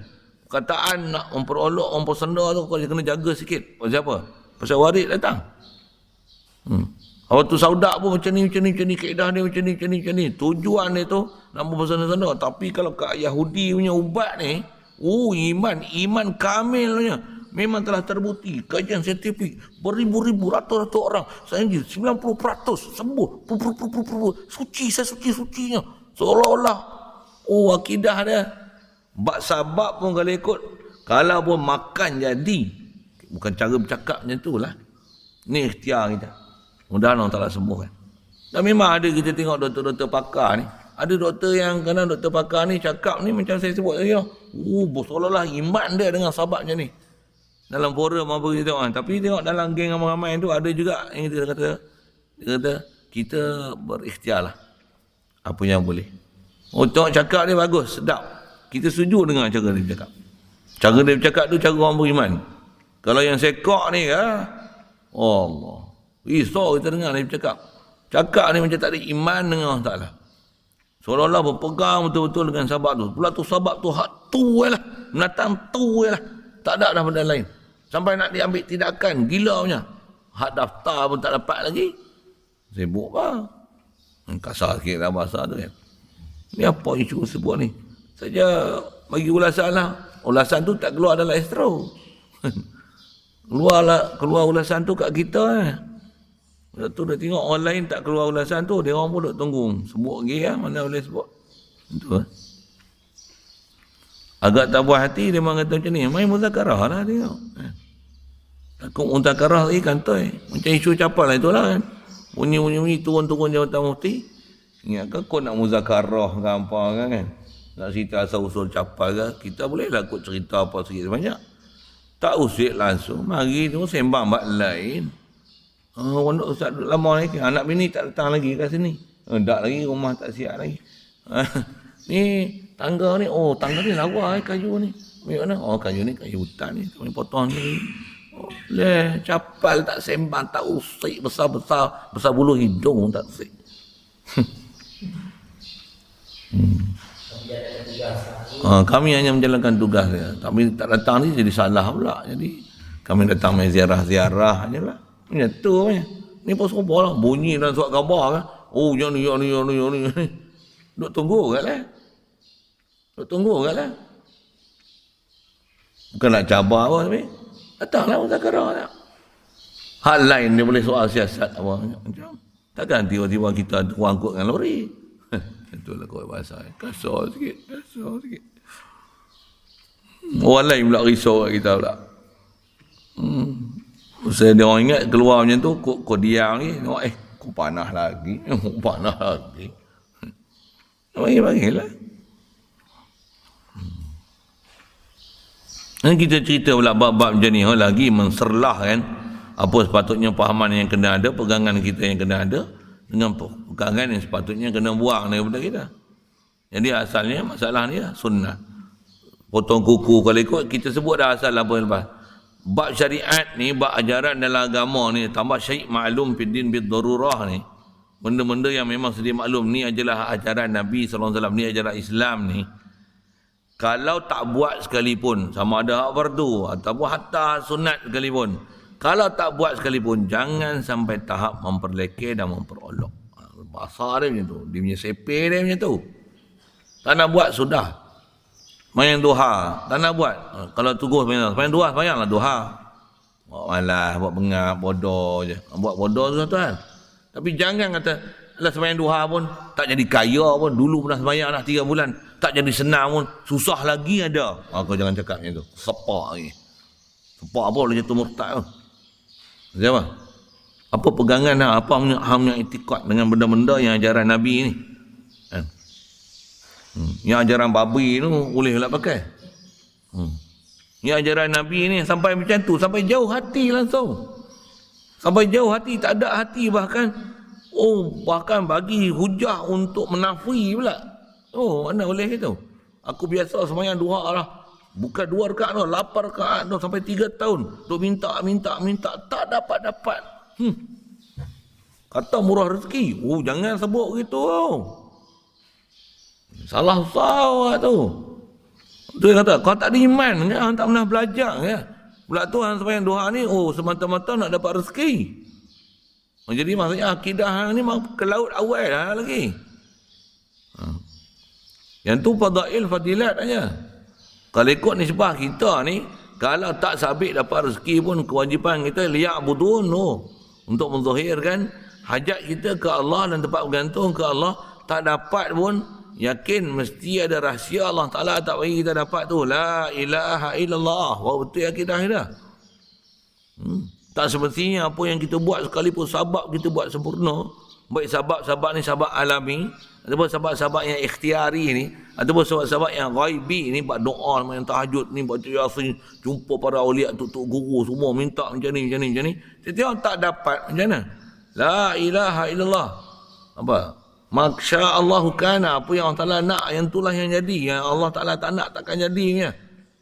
Perkataan nak memperolok, mempersenda tu kau kena jaga sikit. Pasal apa? Pasal warid datang. Waktu saudak pun macam ni, kaedah dia macam ni. Tujuan dia tu nak mempersenda-senda. Tapi kalau kat Yahudi punya ubat ni, iman kamil punya. Memang telah terbukti. Kajian saintifik. Beribu-ribu, ratus-ratus orang. Saya 90% sembuh. Suci-sucinya. Seolah-olah akidah dia. Bak sabab pun kalau ikut, kalau pun makan jadi, bukan cara bercakap macam tu lah. Ni ikhtiar kita. Mudah-mudahan orang tak sembuh kan. Dan memang ada kita tengok doktor-doktor pakar ni. Ada doktor yang kadang doktor pakar ni cakap ni macam saya sebut tadi. Seolah-olah iman dia dengan sabab macam ni. dalam forum apa kita tengok. Tapi tengok dalam geng ramai-ramai tu ada juga yang dia kata kita berikhtiar lah apa yang boleh. Oh, tengok cakap dia bagus, sedap. Kita setuju dengan cara dia bercakap. Cara dia bercakap tu cara orang beriman. Kalau yang sekok ni Allah, risau kita dengar dia bercakap. Cakap ni macam tak ada iman dengan Allah Ta'ala. Seolah-olah berpegang betul-betul dengan sabab tu. Pula tu sabab tu hak tu lah. Menatang tu lah. Tak ada dah benda lain. Sampai nak diambil tindakan. Gila punya. Hak daftar pun tak dapat lagi. Sibuk lah. Kasar sikit lah bahasa tu kan. Ni apa isu sebut ni? Saja bagi ulasan lah. Ulasan tu tak keluar dalam Astro. Keluar ulasan tu kat kita Lepas tu dah tengok orang lain tak keluar ulasan tu, dia orang pun duk tunggu. Sebut lagi mana boleh sebut. Itu Agak tak puas hati dia memang kata macam ni. Main muzakarah lah tengok. Takut muzakarah lagi kantoi. Macam isu capal lah itulah kan. Bunyi-bunyi turun-turun jawatan mufti. Ingatkan kau nak muzakarah ke apa kan. Nak cerita asal-usul capal ke. Kita boleh lah kot cerita apa sikit banyak. Tak usik langsung. Mari tu sembang bak lain. Ustaz duduk lama ni. Anak bini tak datang lagi kat sini. Tak lagi, rumah tak siap lagi. Ni tangga ni. Oh, tangga ni lawa kayu ni. Mana? Oh, kayu ni kayu hutan ni. Kami potong ni. Oh, leh, capal tak sembang, tak usik besar-besar. Besar bulu hidung tak usik. Kami hanya menjalankan tugas dia. Tapi tak datang ni jadi salah pula. Jadi kami datang main ziarah-ziarah je lah. Macam tu punya. Ni pun serupa lah. Bunyi dalam surat khabar kan. Oh, yang ni. Duk tunggu kat lah. Bukan nak cabar apa tapi. Datanglah muzakarah tak. Hal lain dia boleh soal siasat apa. Macam. Takkan tiba-tiba kita angkut dengan lori. Itulah kau bahasa. Kasar sikit. Orang lain pula risau kat kita pula. Saya dia orang ingat keluar macam tu, kau diam ni, tengok kau panah lagi. Bagi-bagilah. Dan kita cerita pula bab-bab macam ni, lagi menserlah kan, apa sepatutnya pahaman yang kena ada, pegangan kita yang kena ada, dengan pegangan yang sepatutnya kena buang daripada kita. Jadi asalnya masalah ni lah, sunnah. Potong kuku kalau ikut, kita sebut dah asal apa lepas. Bab syariat ni, bab ajaran dalam agama ni, tambah syai' ma'lum fiddin bid-darurah ni. Benda-benda yang memang sedia maklum ni adalah ajaran Nabi SAW, ni ajaran Islam ni. Kalau tak buat sekalipun, sama ada hak fardu ataupun hatta sunat sekalipun. Kalau tak buat sekalipun, jangan sampai tahap memperlekeh dan memperolok. Bahasa dia macam tu. Dia punya sepe dia macam tu. Tak nak buat, sudah. Main duha, tak nak buat. Kalau tugas main duha, semayanglah duha. Buat malas, buat bengap, bodoh je. Buat bodoh tu tuan. Tapi jangan kata, alah semayang duha pun, tak jadi kaya pun. Dulu pernah semayang dah 3 bulan. Tak jadi senang pun, susah lagi ada. Kau jangan cakap macam tu. Sepak lagi. Sepak apa boleh jatuh murtad tu. Siapa? Apa pegangan dah, apa punya itikad dengan benda-benda yang ajaran Nabi ni. Yang ajaran babi tu boleh lah pakai. Yang ajaran Nabi ni sampai macam tu, sampai jauh hati langsung. Sampai jauh hati, tak ada hati bahkan. Bahkan bagi hujah untuk menafi pula. Mana boleh itu? Aku biasa semayang 2 lah. Bukan 2 rakaat tu, 8 rakaat tu sampai 3 tahun. Duk minta, tak dapat. Kata murah rezeki. Jangan sebut gitu. Salah besar tu. Tu dia kata, kau tak ada iman kan? Tak pernah belajar kan? Pula tu hang sembahyang doa ni, semata-mata nak dapat rezeki. Jadi maksudnya akidah hang ni ke laut awal lah lagi. Yang tu fadilat aja. Kalau ikut nisbah kita ni, kalau tak sabit dapat rezeki pun kewajipan kita liya'budun untuk menzahirkan hajat kita ke Allah dan tempat bergantung ke Allah. Tak dapat pun, yakin mesti ada rahsia Allah Ta'ala tak bagi kita dapat tu. La ilaha illallah. Wah, betul akidah kita. Tak semestinya apa yang kita buat sekalipun sabab kita buat sempurna, Baik sahabat-sahabat ni sahabat alami, ataupun sahabat-sahabat yang ikhtiari ni, ataupun sahabat-sahabat yang ghaibi ni, buat doa yang tahajud ni, baca yasin, jumpa para awliya, tuk guru semua minta macam ni. Tiap-tiap tak dapat, macam mana? La ilaha illallah. Apa? Maksya Allahu kana, apa yang Allah Ta'ala nak, yang itulah yang jadi. Yang Allah Ta'ala tak nak, takkan jadinya.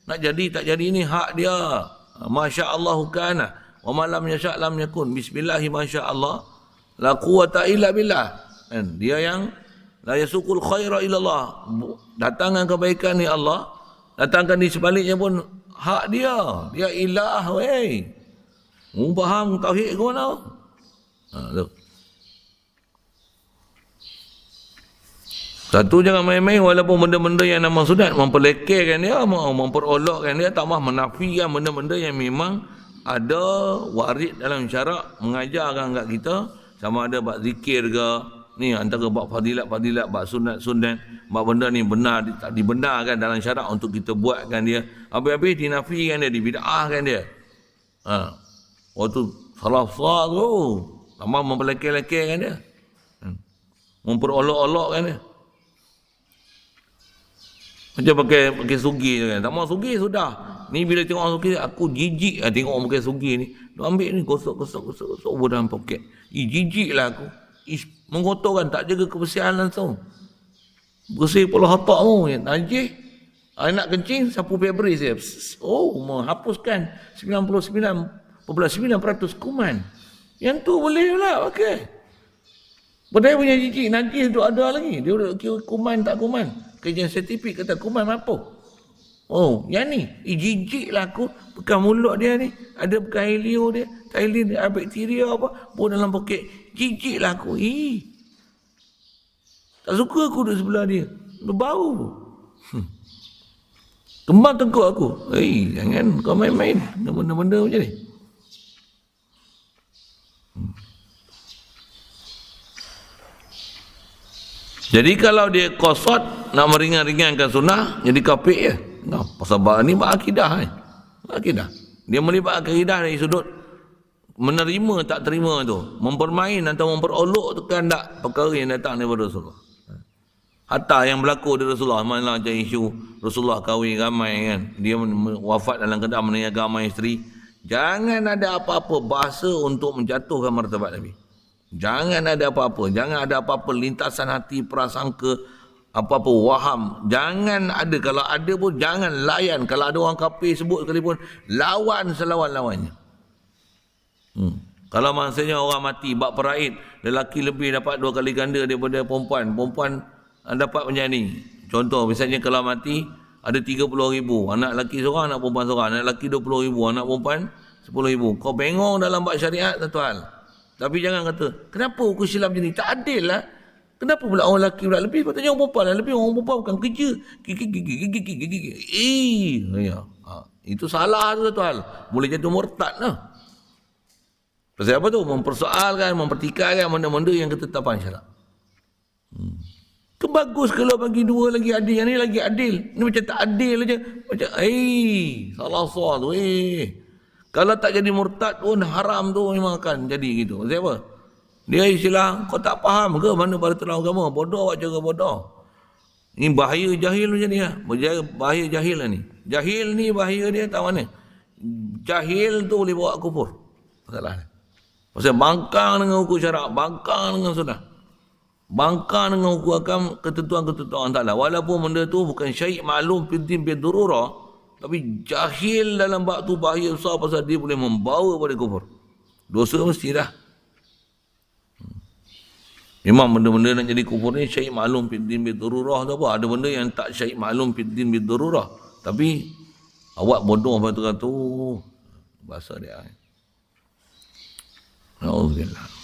Nak jadi, tak jadi ni hak dia. Masya Allahu kana. Wa malam yasha' lam yakun. Bismillahi masya Allah. La quwata illa billah. Dan dia yang la yasukul khaira illallah. Datangkan kebaikan ni Allah. Datangkan di sebaliknya pun hak dia. Dia ilah weh. Faham tauhid ke mana? Tu. Satu, jangan main-main walaupun benda-benda yang nama sunat, memperlekehkan dia, memperolokkan dia, tak mahu menafikan benda-benda yang memang ada warid dalam syarak mengajarkan kat kita, sama ada bab zikir ke, ni antara bab fadilat-fadilat, bab sunat-sunat, bab benda ni benar, tak dibenarkan dalam syarak untuk kita buatkan dia, habis-habis dinafikan dia, dibid'ahkan dia. Waktu salah tu, tak mahu memperlekeh-lekehkan dia, memperolok-olokkan dia. Macam pakai sugi kan. Tak mahu sugi sudah. Ni bila tengok orang sugi, aku jijik lah tengok orang pakai sugi ni. Dia ambil ni gosok dalam poket. Jijik lah aku. Mengotorkan, tak jaga kebersihan langsung. Bersih pula otak mu. Najis. Nak kencing, sapu Februari saya. Menghapuskan 99.9% kuman. Yang tu boleh pula pakai. Padahal punya jijik, najis tu ada lagi. Dia kira kuman tak kuman. Kajian saintifik kata kuman apa? Yang ni, jijik lah aku. Bekas mulut dia ni, ada bekas helio dia, tailin dia, bakteria apa, pun dalam poket. Jijik lah aku. Tak suka aku duduk sebelah dia. Berbau. Kembang tengkuk aku. Jangan kau main-main. Benda-benda macam ni. Jadi kalau dia qasad nak meringan-ringankan sunnah, jadi kafir je. Pasal ni bab akidah ni. Akidah. Dia melibat akidah dari sudut menerima tak terima tu. Mempermain atau memperolok tu kan tak perkara yang datang daripada Rasulullah. Hatta yang berlaku dari Rasulullah, mana macam isu Rasulullah kahwin ramai kan. Dia wafat dalam keadaan meniaga ramai isteri. Jangan ada apa-apa bahasa untuk menjatuhkan martabat Nabi. Jangan ada apa-apa. Jangan ada apa-apa lintasan hati, prasangka, apa-apa waham. Jangan ada. Kalau ada pun jangan layan. Kalau ada orang kafir sebut sekalipun, lawan selawan-lawannya. Kalau maksudnya orang mati, bak peraid, lelaki lebih dapat 2 kali ganda daripada perempuan. Perempuan dapat macam ni. Contoh, misalnya kalau mati, ada 30,000. Anak lelaki seorang, anak perempuan seorang. Anak lelaki 20,000, anak perempuan 10,000. Kau bengong dalam bab syariat, satu hal. Tapi jangan kata, kenapa hukum Islam macam ni? Tak adil lah. Kenapa pula orang lelaki pula lebih? Patutnya orang perempuan lah lebih. Orang perempuan bukan kerja. Itu salah tu satu hal. Boleh jatuh murtad lah. Pasal apa tu? Mempersoalkan, mempertikaikan benda-benda yang ketetapan syarak. Bagus kalau bagi 2 lagi adil. Yang ni lagi adil. Ni macam tak adil aja. Macam, salah soal tu. Kalau tak jadi murtad pun haram tu memang akan jadi gitu. Siapa? Dia istilah, kau tak faham ke mana pada terang agama? Bodoh awak cara bodoh. Ini bahaya jahil macam ni lah. Bahaya jahil lah ni. Jahil ni bahaya dia tak mana. Jahil tu boleh bawa kufur. Masalah ni. Pasal bangkang dengan hukum syarak, bangkang dengan sunnah. Bangkang dengan hukum akam ketentuan-ketentuan Allah Ta'ala. Walaupun benda tu bukan syai' maklum fiddin bidururah, tapi jahil dalam bab tu bahaya besar pasal dia boleh membawa pada kufur. Dosa mesti dah. Memang benda-benda nak jadi kufur ni syai' maklum fiddin bidururah tu apa? Ada benda yang tak syai' maklum fiddin bidururah. Tapi awak bodoh pada tu bahasa dia. Alhamdulillah.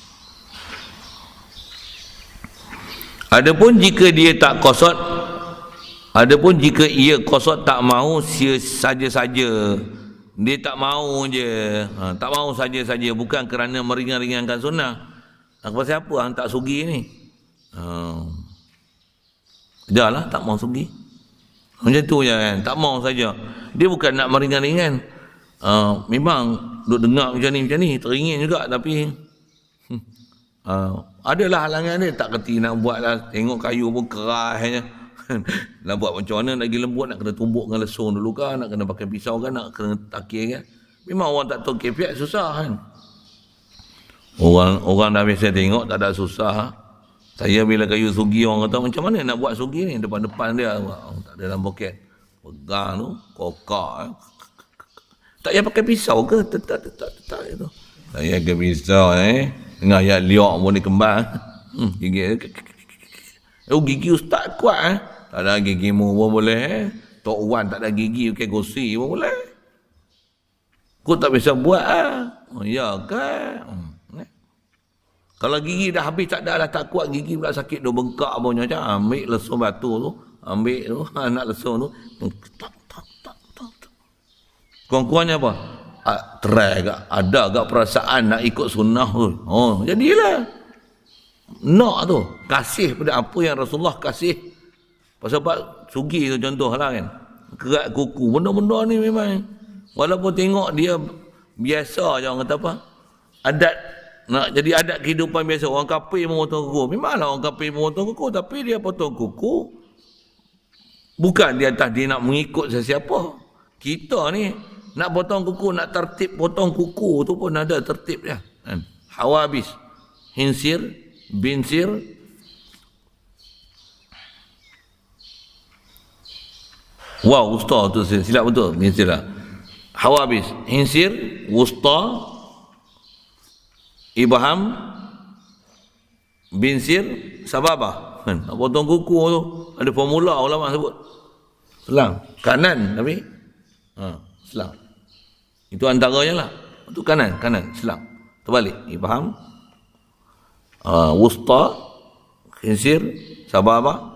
Adapun jika dia tak qasad, adapun jika ia qasad tak mahu saja-saja, dia tak mahu je, tak mahu saja-saja, bukan kerana meringan-ringankan sunnah. Apa siapa yang tak sugi ni? Janganlah tak mahu sugi. Macam tu je kan, tak mahu saja. Dia bukan nak meringan-ringan. Memang duk dengar macam ni, teringin juga, tapi Adalah halangan dia, tak kerti nak buat lah. Tengok kayu pun keras je. Nak buat macam mana lagi lembut, nak kena tumbuk dengan lesung dulu kan, nak kena pakai pisau kan, nak kena takir kan. Memang orang tak tahu kefiat susah kan. Orang dah biasa tengok tak ada susah. Saya bila kayu sugi orang kata macam mana nak buat sugi ni, depan-depan dia tak ada dalam poket. Pegang tu, kokak. Tak payah pakai pisau ke? Tak itu. Tak payah pakai pisau Dengar ayat liok pun dia kembang. Gigi. Gigi ustaz kuat Tak ada gigi mu pun boleh. Tok Wan tak ada gigi, pakai gosi pun boleh. Kau tak bisa buat ya kan? Kalau gigi dah habis tak ada dah, tak kuat gigi pula sakit dah bengkak pun macam ambil lesung batu tu, ambil tu nak lesung tu kurang-kurangnya apa? Try agak ada agak perasaan nak ikut sunnah tu. Jadilah nak tu kasih pada apa yang Rasulullah kasih. Pasal sugi tu contohlah kan, kerat kuku, benda-benda ni memang walaupun tengok dia biasa je, orang kata apa, adat nak jadi adat kehidupan biasa. Orang kafir memotong kuku, memanglah orang kafir memotong kuku, tapi dia potong kuku bukan di atas dia nak mengikut sesiapa. Kita ni nak potong kuku, nak tertib potong kuku tu pun ada tertib dia kan? Hawabis, hinsir, binsir, wusta tu silap betul, binsir lah. Hawabis, hinsir, wusta, ibham, binsir, sababah kan? Nak potong kuku tu ada formula ulama sebut. Selang kanan tapi selang. Itu antaranya lah. Itu kanan, selang. Terbalik. Ibham, wusta, khinsir, sababah,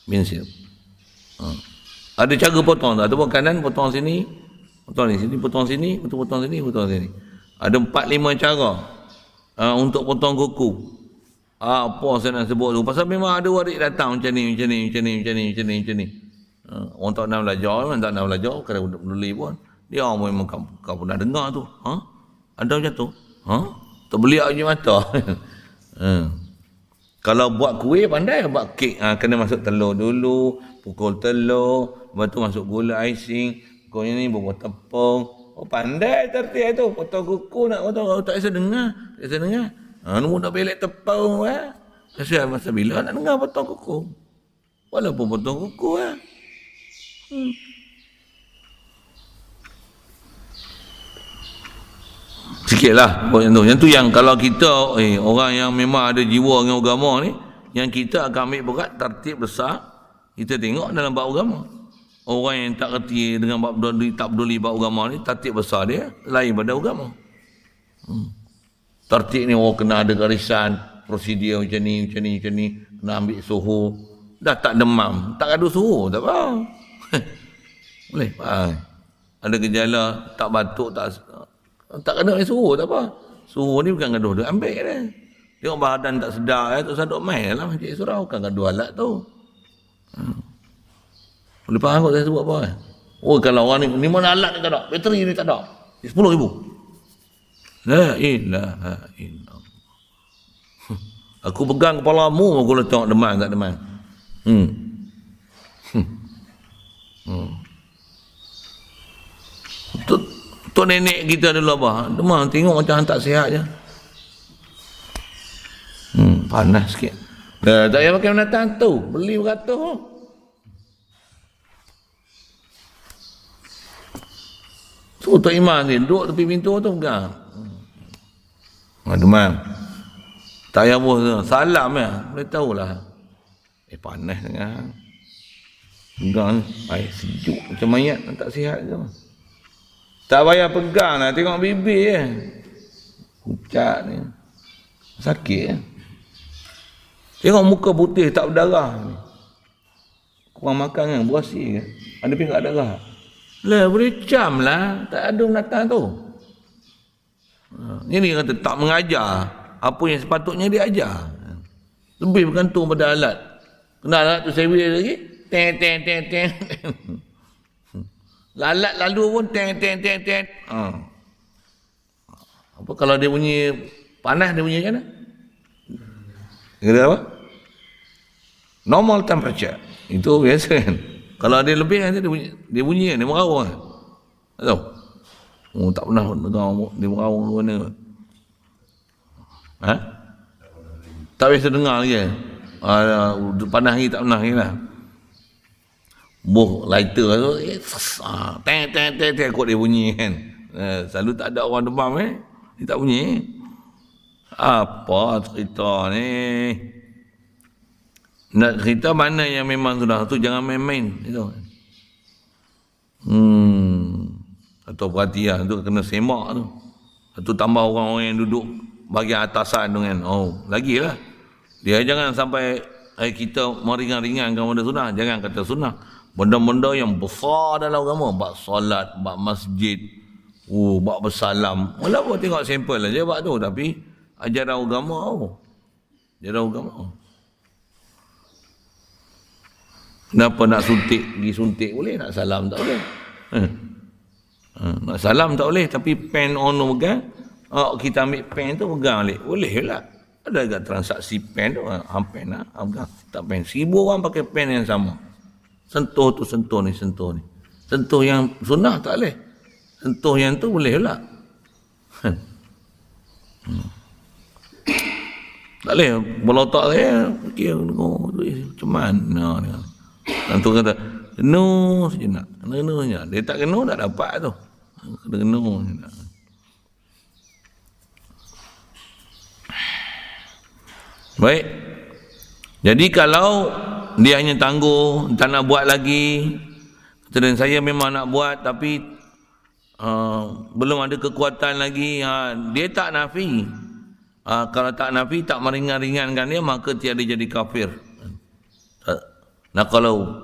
binsir. Ada cara potong tak? Ataupun kanan potong sini, potong sini, potong sini, potong sini, potong sini. Ada 4-5 cara untuk potong kuku. Apa saya nak sebut tu? Pasal memang ada warik datang macam ni. Orang tak nak belajar, kadang beli pun. Dia orang memang kau pernah dengar tu. Ada macam tu. Terbeliak je mata. Kalau buat kuih pandai, buat kek. Kena masuk telur dulu, pukul telur, lepas tu masuk gula icing, pukul ni bubuh tepung. Pandai tertib tu. Potong kuku nak potong. Tak bisa dengar. Nombor nak belek tepung. Saya masa bila nak dengar potong kuku. Walaupun potong kuku. Sikit lah. Yang tu yang kalau kita orang yang memang ada jiwa dengan agama ni, yang kita akan ambil berat tertib besar. Kita tengok dalam bab agama. Orang yang tak kerti dengan bab tak peduli bab agama ni, tertib besar dia lain pada agama. Tertib ni kena ada garisan, prosedur macam ni, kena ambil suhu. Dah tak demam, tak ada suhu, tak apa. Boleh, ada gejala, tak batuk, tak kena ambil suhu, tak apa. Suhu ni bukan gaduh, dia ambil dia. Tengok badan tak sedar, tak sadar main lah Cik Surau, bukan gaduh alat tu. Boleh faham kot saya sebut apa kan? Kalau orang ni mana alat ni tak ada, bateri ni tak ada, 10,000. La ilaha illallah. Aku pegang kepalamu, aku letak demam tak demam. Tu nenek kita dulu apa? Demam, tengok macam tak sihat je. Panas sikit. Tak payah pakai menatang tu, beli beratus. Tu Tok Iman ni duduk tepi pintu tu pegang. Demam. Tak payah apa, salam boleh tahulah. Panas sangat. Pegang air sejuk macam mayat tak sihat tu. Tak payah pegang lah, tengok bibir pucat ni. Sakit Tengok muka putih tak berdarah ni. Kurang makan kan, berasi kan. Ada pihak darah. Lah boleh cam lah, tak ada menatang tu. Ini kata tak mengajar apa yang sepatutnya dia ajar. Lebih bergantung pada alat. Kena alat tu sewi lagi. Ten. Alat lalu pun ten. Apa kalau dia bunyi panas, dia bunyi macam mana? Kira apa? Normal temperature. Itu biasa kan. Kalau ada lebih nanti dia bunyi kan, dia merawang kan. Tak tahu. Oh, tak pernah dengar dia merawang ke mana. Ha? Tak biasa dengar lagi. Panas lagi tak pernah lagi lah. Buh lighter tu, teng kot dia bunyi kan. Selalu tak ada orang demam dia tak bunyi. Apa cerita ni? Nak cerita mana yang memang sudah tu jangan main-main itu. Atau perhatian tu kena semak tu. Atau tambah orang-orang yang duduk bahagian atasan tu kan. Oh, lagilah. Dia jangan sampai kita meringan-ringankan benda sunnah. Jangan kata sunnah. Benda-benda yang besar dalam agama. Bak solat, bak masjid, bak bersalam. Walaupun tengok sampel aja bak tu. Tapi ajaran agama ajaran agama. Kenapa nak suntik, pergi suntik boleh, nak salam tak boleh. Nak salam tak boleh, tapi pen ono pegang, kita ambil pen tu pegang balik. Boleh lah. Ada juga transaksi pen tu, pen lah, pegang. Tak pen. 1000 orang pakai pen yang sama. Sentuh tu, sentuh ni, sentuh ni. Sentuh yang sunnah tak boleh. Sentuh yang tu boleh lah. Tak boleh. Belotak saya, macam mana ni. Tentu kata, kena sejenak. Kena sejenak. Dia tak kena, tak dapat tu. Kena sejenak. Baik. Jadi kalau dia hanya tangguh, tak nak buat lagi, dan saya memang nak buat tapi belum ada kekuatan lagi, dia tak nafi. Kalau tak nafi, tak meringan-ringankan dia, maka tiada jadi kafir. Nah kalau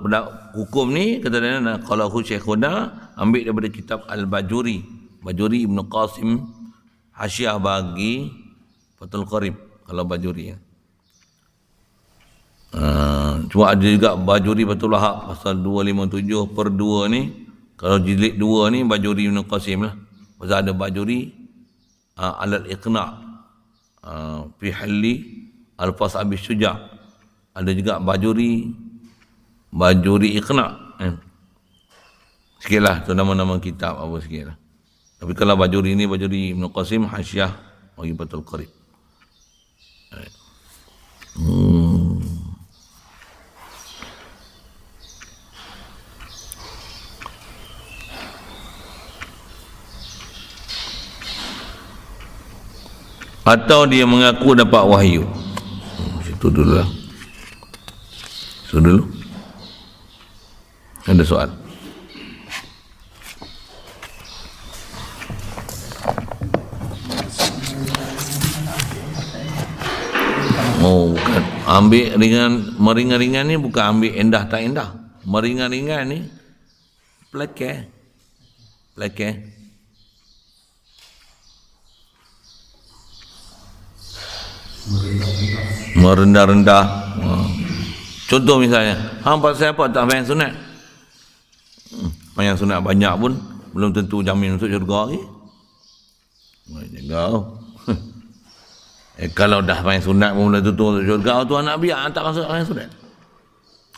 hukum ni kata dia, kalau Syekhuna ambil daripada kitab Al-Bajuri, Bajuri Ibn Qasim, Hasyiah bagi Fathul Qarib, kalau Bajuri ya. Cuma ada juga Bajuri Fathul Wahab pasal 257/2 ni. Kalau jilid 2 ni Bajuri Ibn Qasim lah. Pasal ada Bajuri Alal Iqna' fi halli Al-Fas Abi Syuja'. Ada juga Bajuri Iqna'. Sikit lah tu nama-nama kitab apa sikit lah. Tapi kalau Bajuri ni Bajuri Ibn Qasim, Hasyiah bagi Fathul Qarib. Atau dia mengaku dapat wahyu. Situ dulu lah. Situ dulu. Ada soal? Oh, bukan. Ambil meringan-ringan ni bukan ambil endah tak endah. Meringan-ringan ni pelakir. Merendah-rendah. Contoh misalnya, pasal apa tak main sunat? Main sunat banyak pun belum tentu jamin masuk syurga lagi. Jaga. Kalau dah main sunat pun belum tentu masuk syurga, tu anak biar tak masuk main sunat.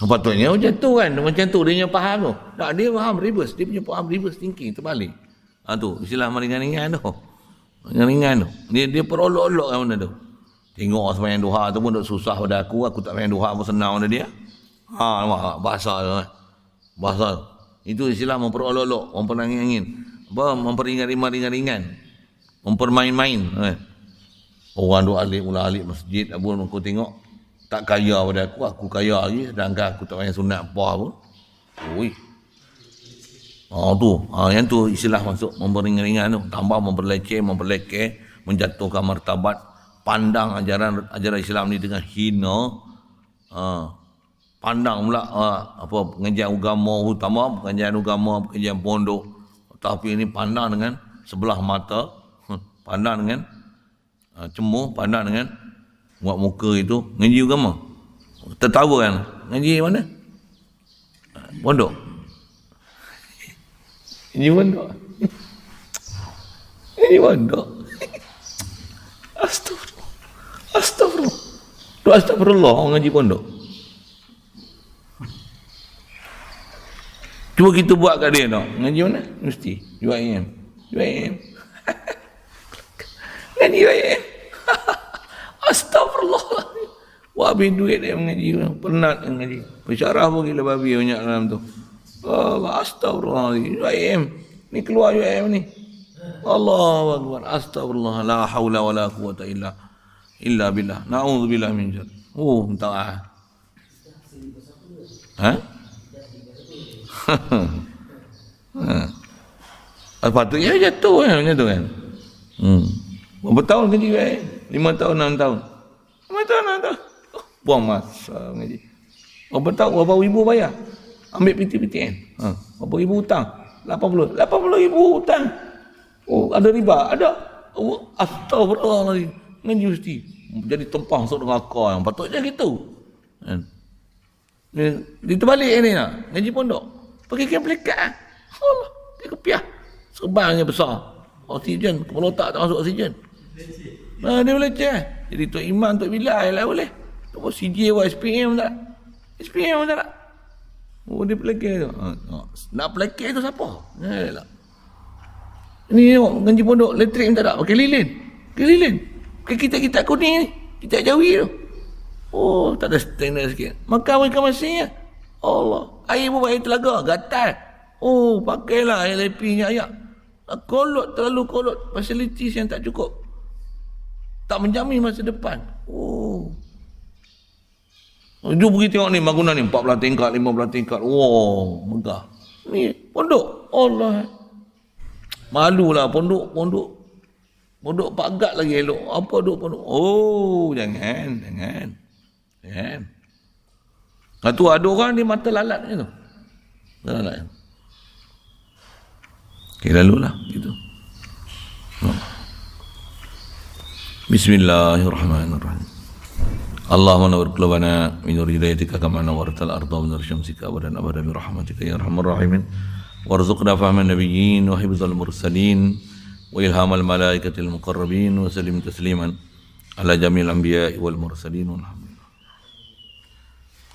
Patutnya macam tu kan, macam tu dia punya faham tu. Tak, dia faham reverse, dia punya faham reverse thinking terbalik. Tu istilah meringan-ringan tu. Ringan-ringan tu. Dia perolok-olok kan benda tu. Tengok sembahyang duha tu pun susah pada aku tak sembahyang duha pun senang pada dia. Nampak bahasa tu kan. Bahasa tu. Itu istilah memperolok-olok, memperangin-angin. Memperingan-ringan. Mempermain-main kan. Orang duk alik mula alik masjid apa aku tengok tak kaya pada aku kaya lagi sedangkan aku tak payah sunat apa pun. Oi. Yang tu istilah masuk memperingan-ringan tu, tambah memperleceh, menjatuhkan martabat, pandang ajaran Islam ni dengan hina. Pandang pula pengajian agama utama, pengajian pondok, tapi ini pandang dengan sebelah mata, pandang dengan cemuh, pandang dengan buat muka itu ngaji agama. Tertawa kan? Ngaji mana? Pondok. Ngaji pondok. Ngaji pondok. Astagfirullah. Tu astagfirullah orang ngaji pondok. Cuba kita buat kat dia tau. Ngaji mana? Mesti. UIM. UIM. Ngaji UIM. Astagfirullah. Buat habis duit dia mengaji. Penat mengaji. Pensyarah pun gila babi banyak dalam tu. Allah, astagfirullah. UIM. Ni keluar UIM ni. Allahu Akbar. Astagfirullah. La hawla wa la quwata illa billah. Na'udzubillah min syarr. Oh, entah. Ha? Patutnya jatuh kan macam tu kan. Berapa tahun ngaji kan? 5 tahun, 6 tahun. 5 tahun, 6 tahun. Buang masa ngaji. Berapa tahun, berapa ribu bayar? Ambil PTPTN. Berapa ribu hutang? 80 ribu hutang. Oh, ada riba? Ada. Oh, astagfirullahaladzim. Ngaji mesti. Jadi tempah masuk dengan akal yang patutnya gitu. Dia terbalik ni nak. Ngaji pondok. Pakai kain pelikat. Allah, dia kepiah. Serbannya besar. Oksigen, kepala otak tak masuk oksigen. Dia boleh cek. Jadi Tok Imam, Tok Bilal lah boleh. Tok CJ buat SPM tak? SPM tak? Oh, dia pelakir tu. Nak pelakir tu siapa? Ni tengok, ngaji pondok, elektrik tak ada. Pakai lilin. Pakai lilin. Pakai kitab-kitab kuning ni. Kitab Jawi tu. Oh, tak ada standard sikit. Makan mereka masih. Allah. Air pun air telaga, gatal. Oh, pakailah air lepingnya ayat. Kolot, terlalu kolot. Facilities yang tak cukup. Tak menjamin masa depan. Oh. Jom pergi tengok ni bangunan ni. 14 tingkat, 15 tingkat. Wow, megah. Ni pondok. Allah. Malulah pondok. Pondok pagat lagi elok. Apa duk pondok? Oh, jangan. Tu ada orang di mata lalat ni tu. Lalat. Okay, lalulah gitu. Bismillahirrahmanirrahim. Allahumma nawwir qulubana min nur hidayatika kama nawwartal arda min nur syamsika abadan abadan bi rahmatika ya arhamar rahimin. Warzuqna fahman nabiyyin wa hifdzal mursalin wa ilhamal malaikatil muqarrabin wa sallim tasliman ala jamil anbiya'i wal mursalin.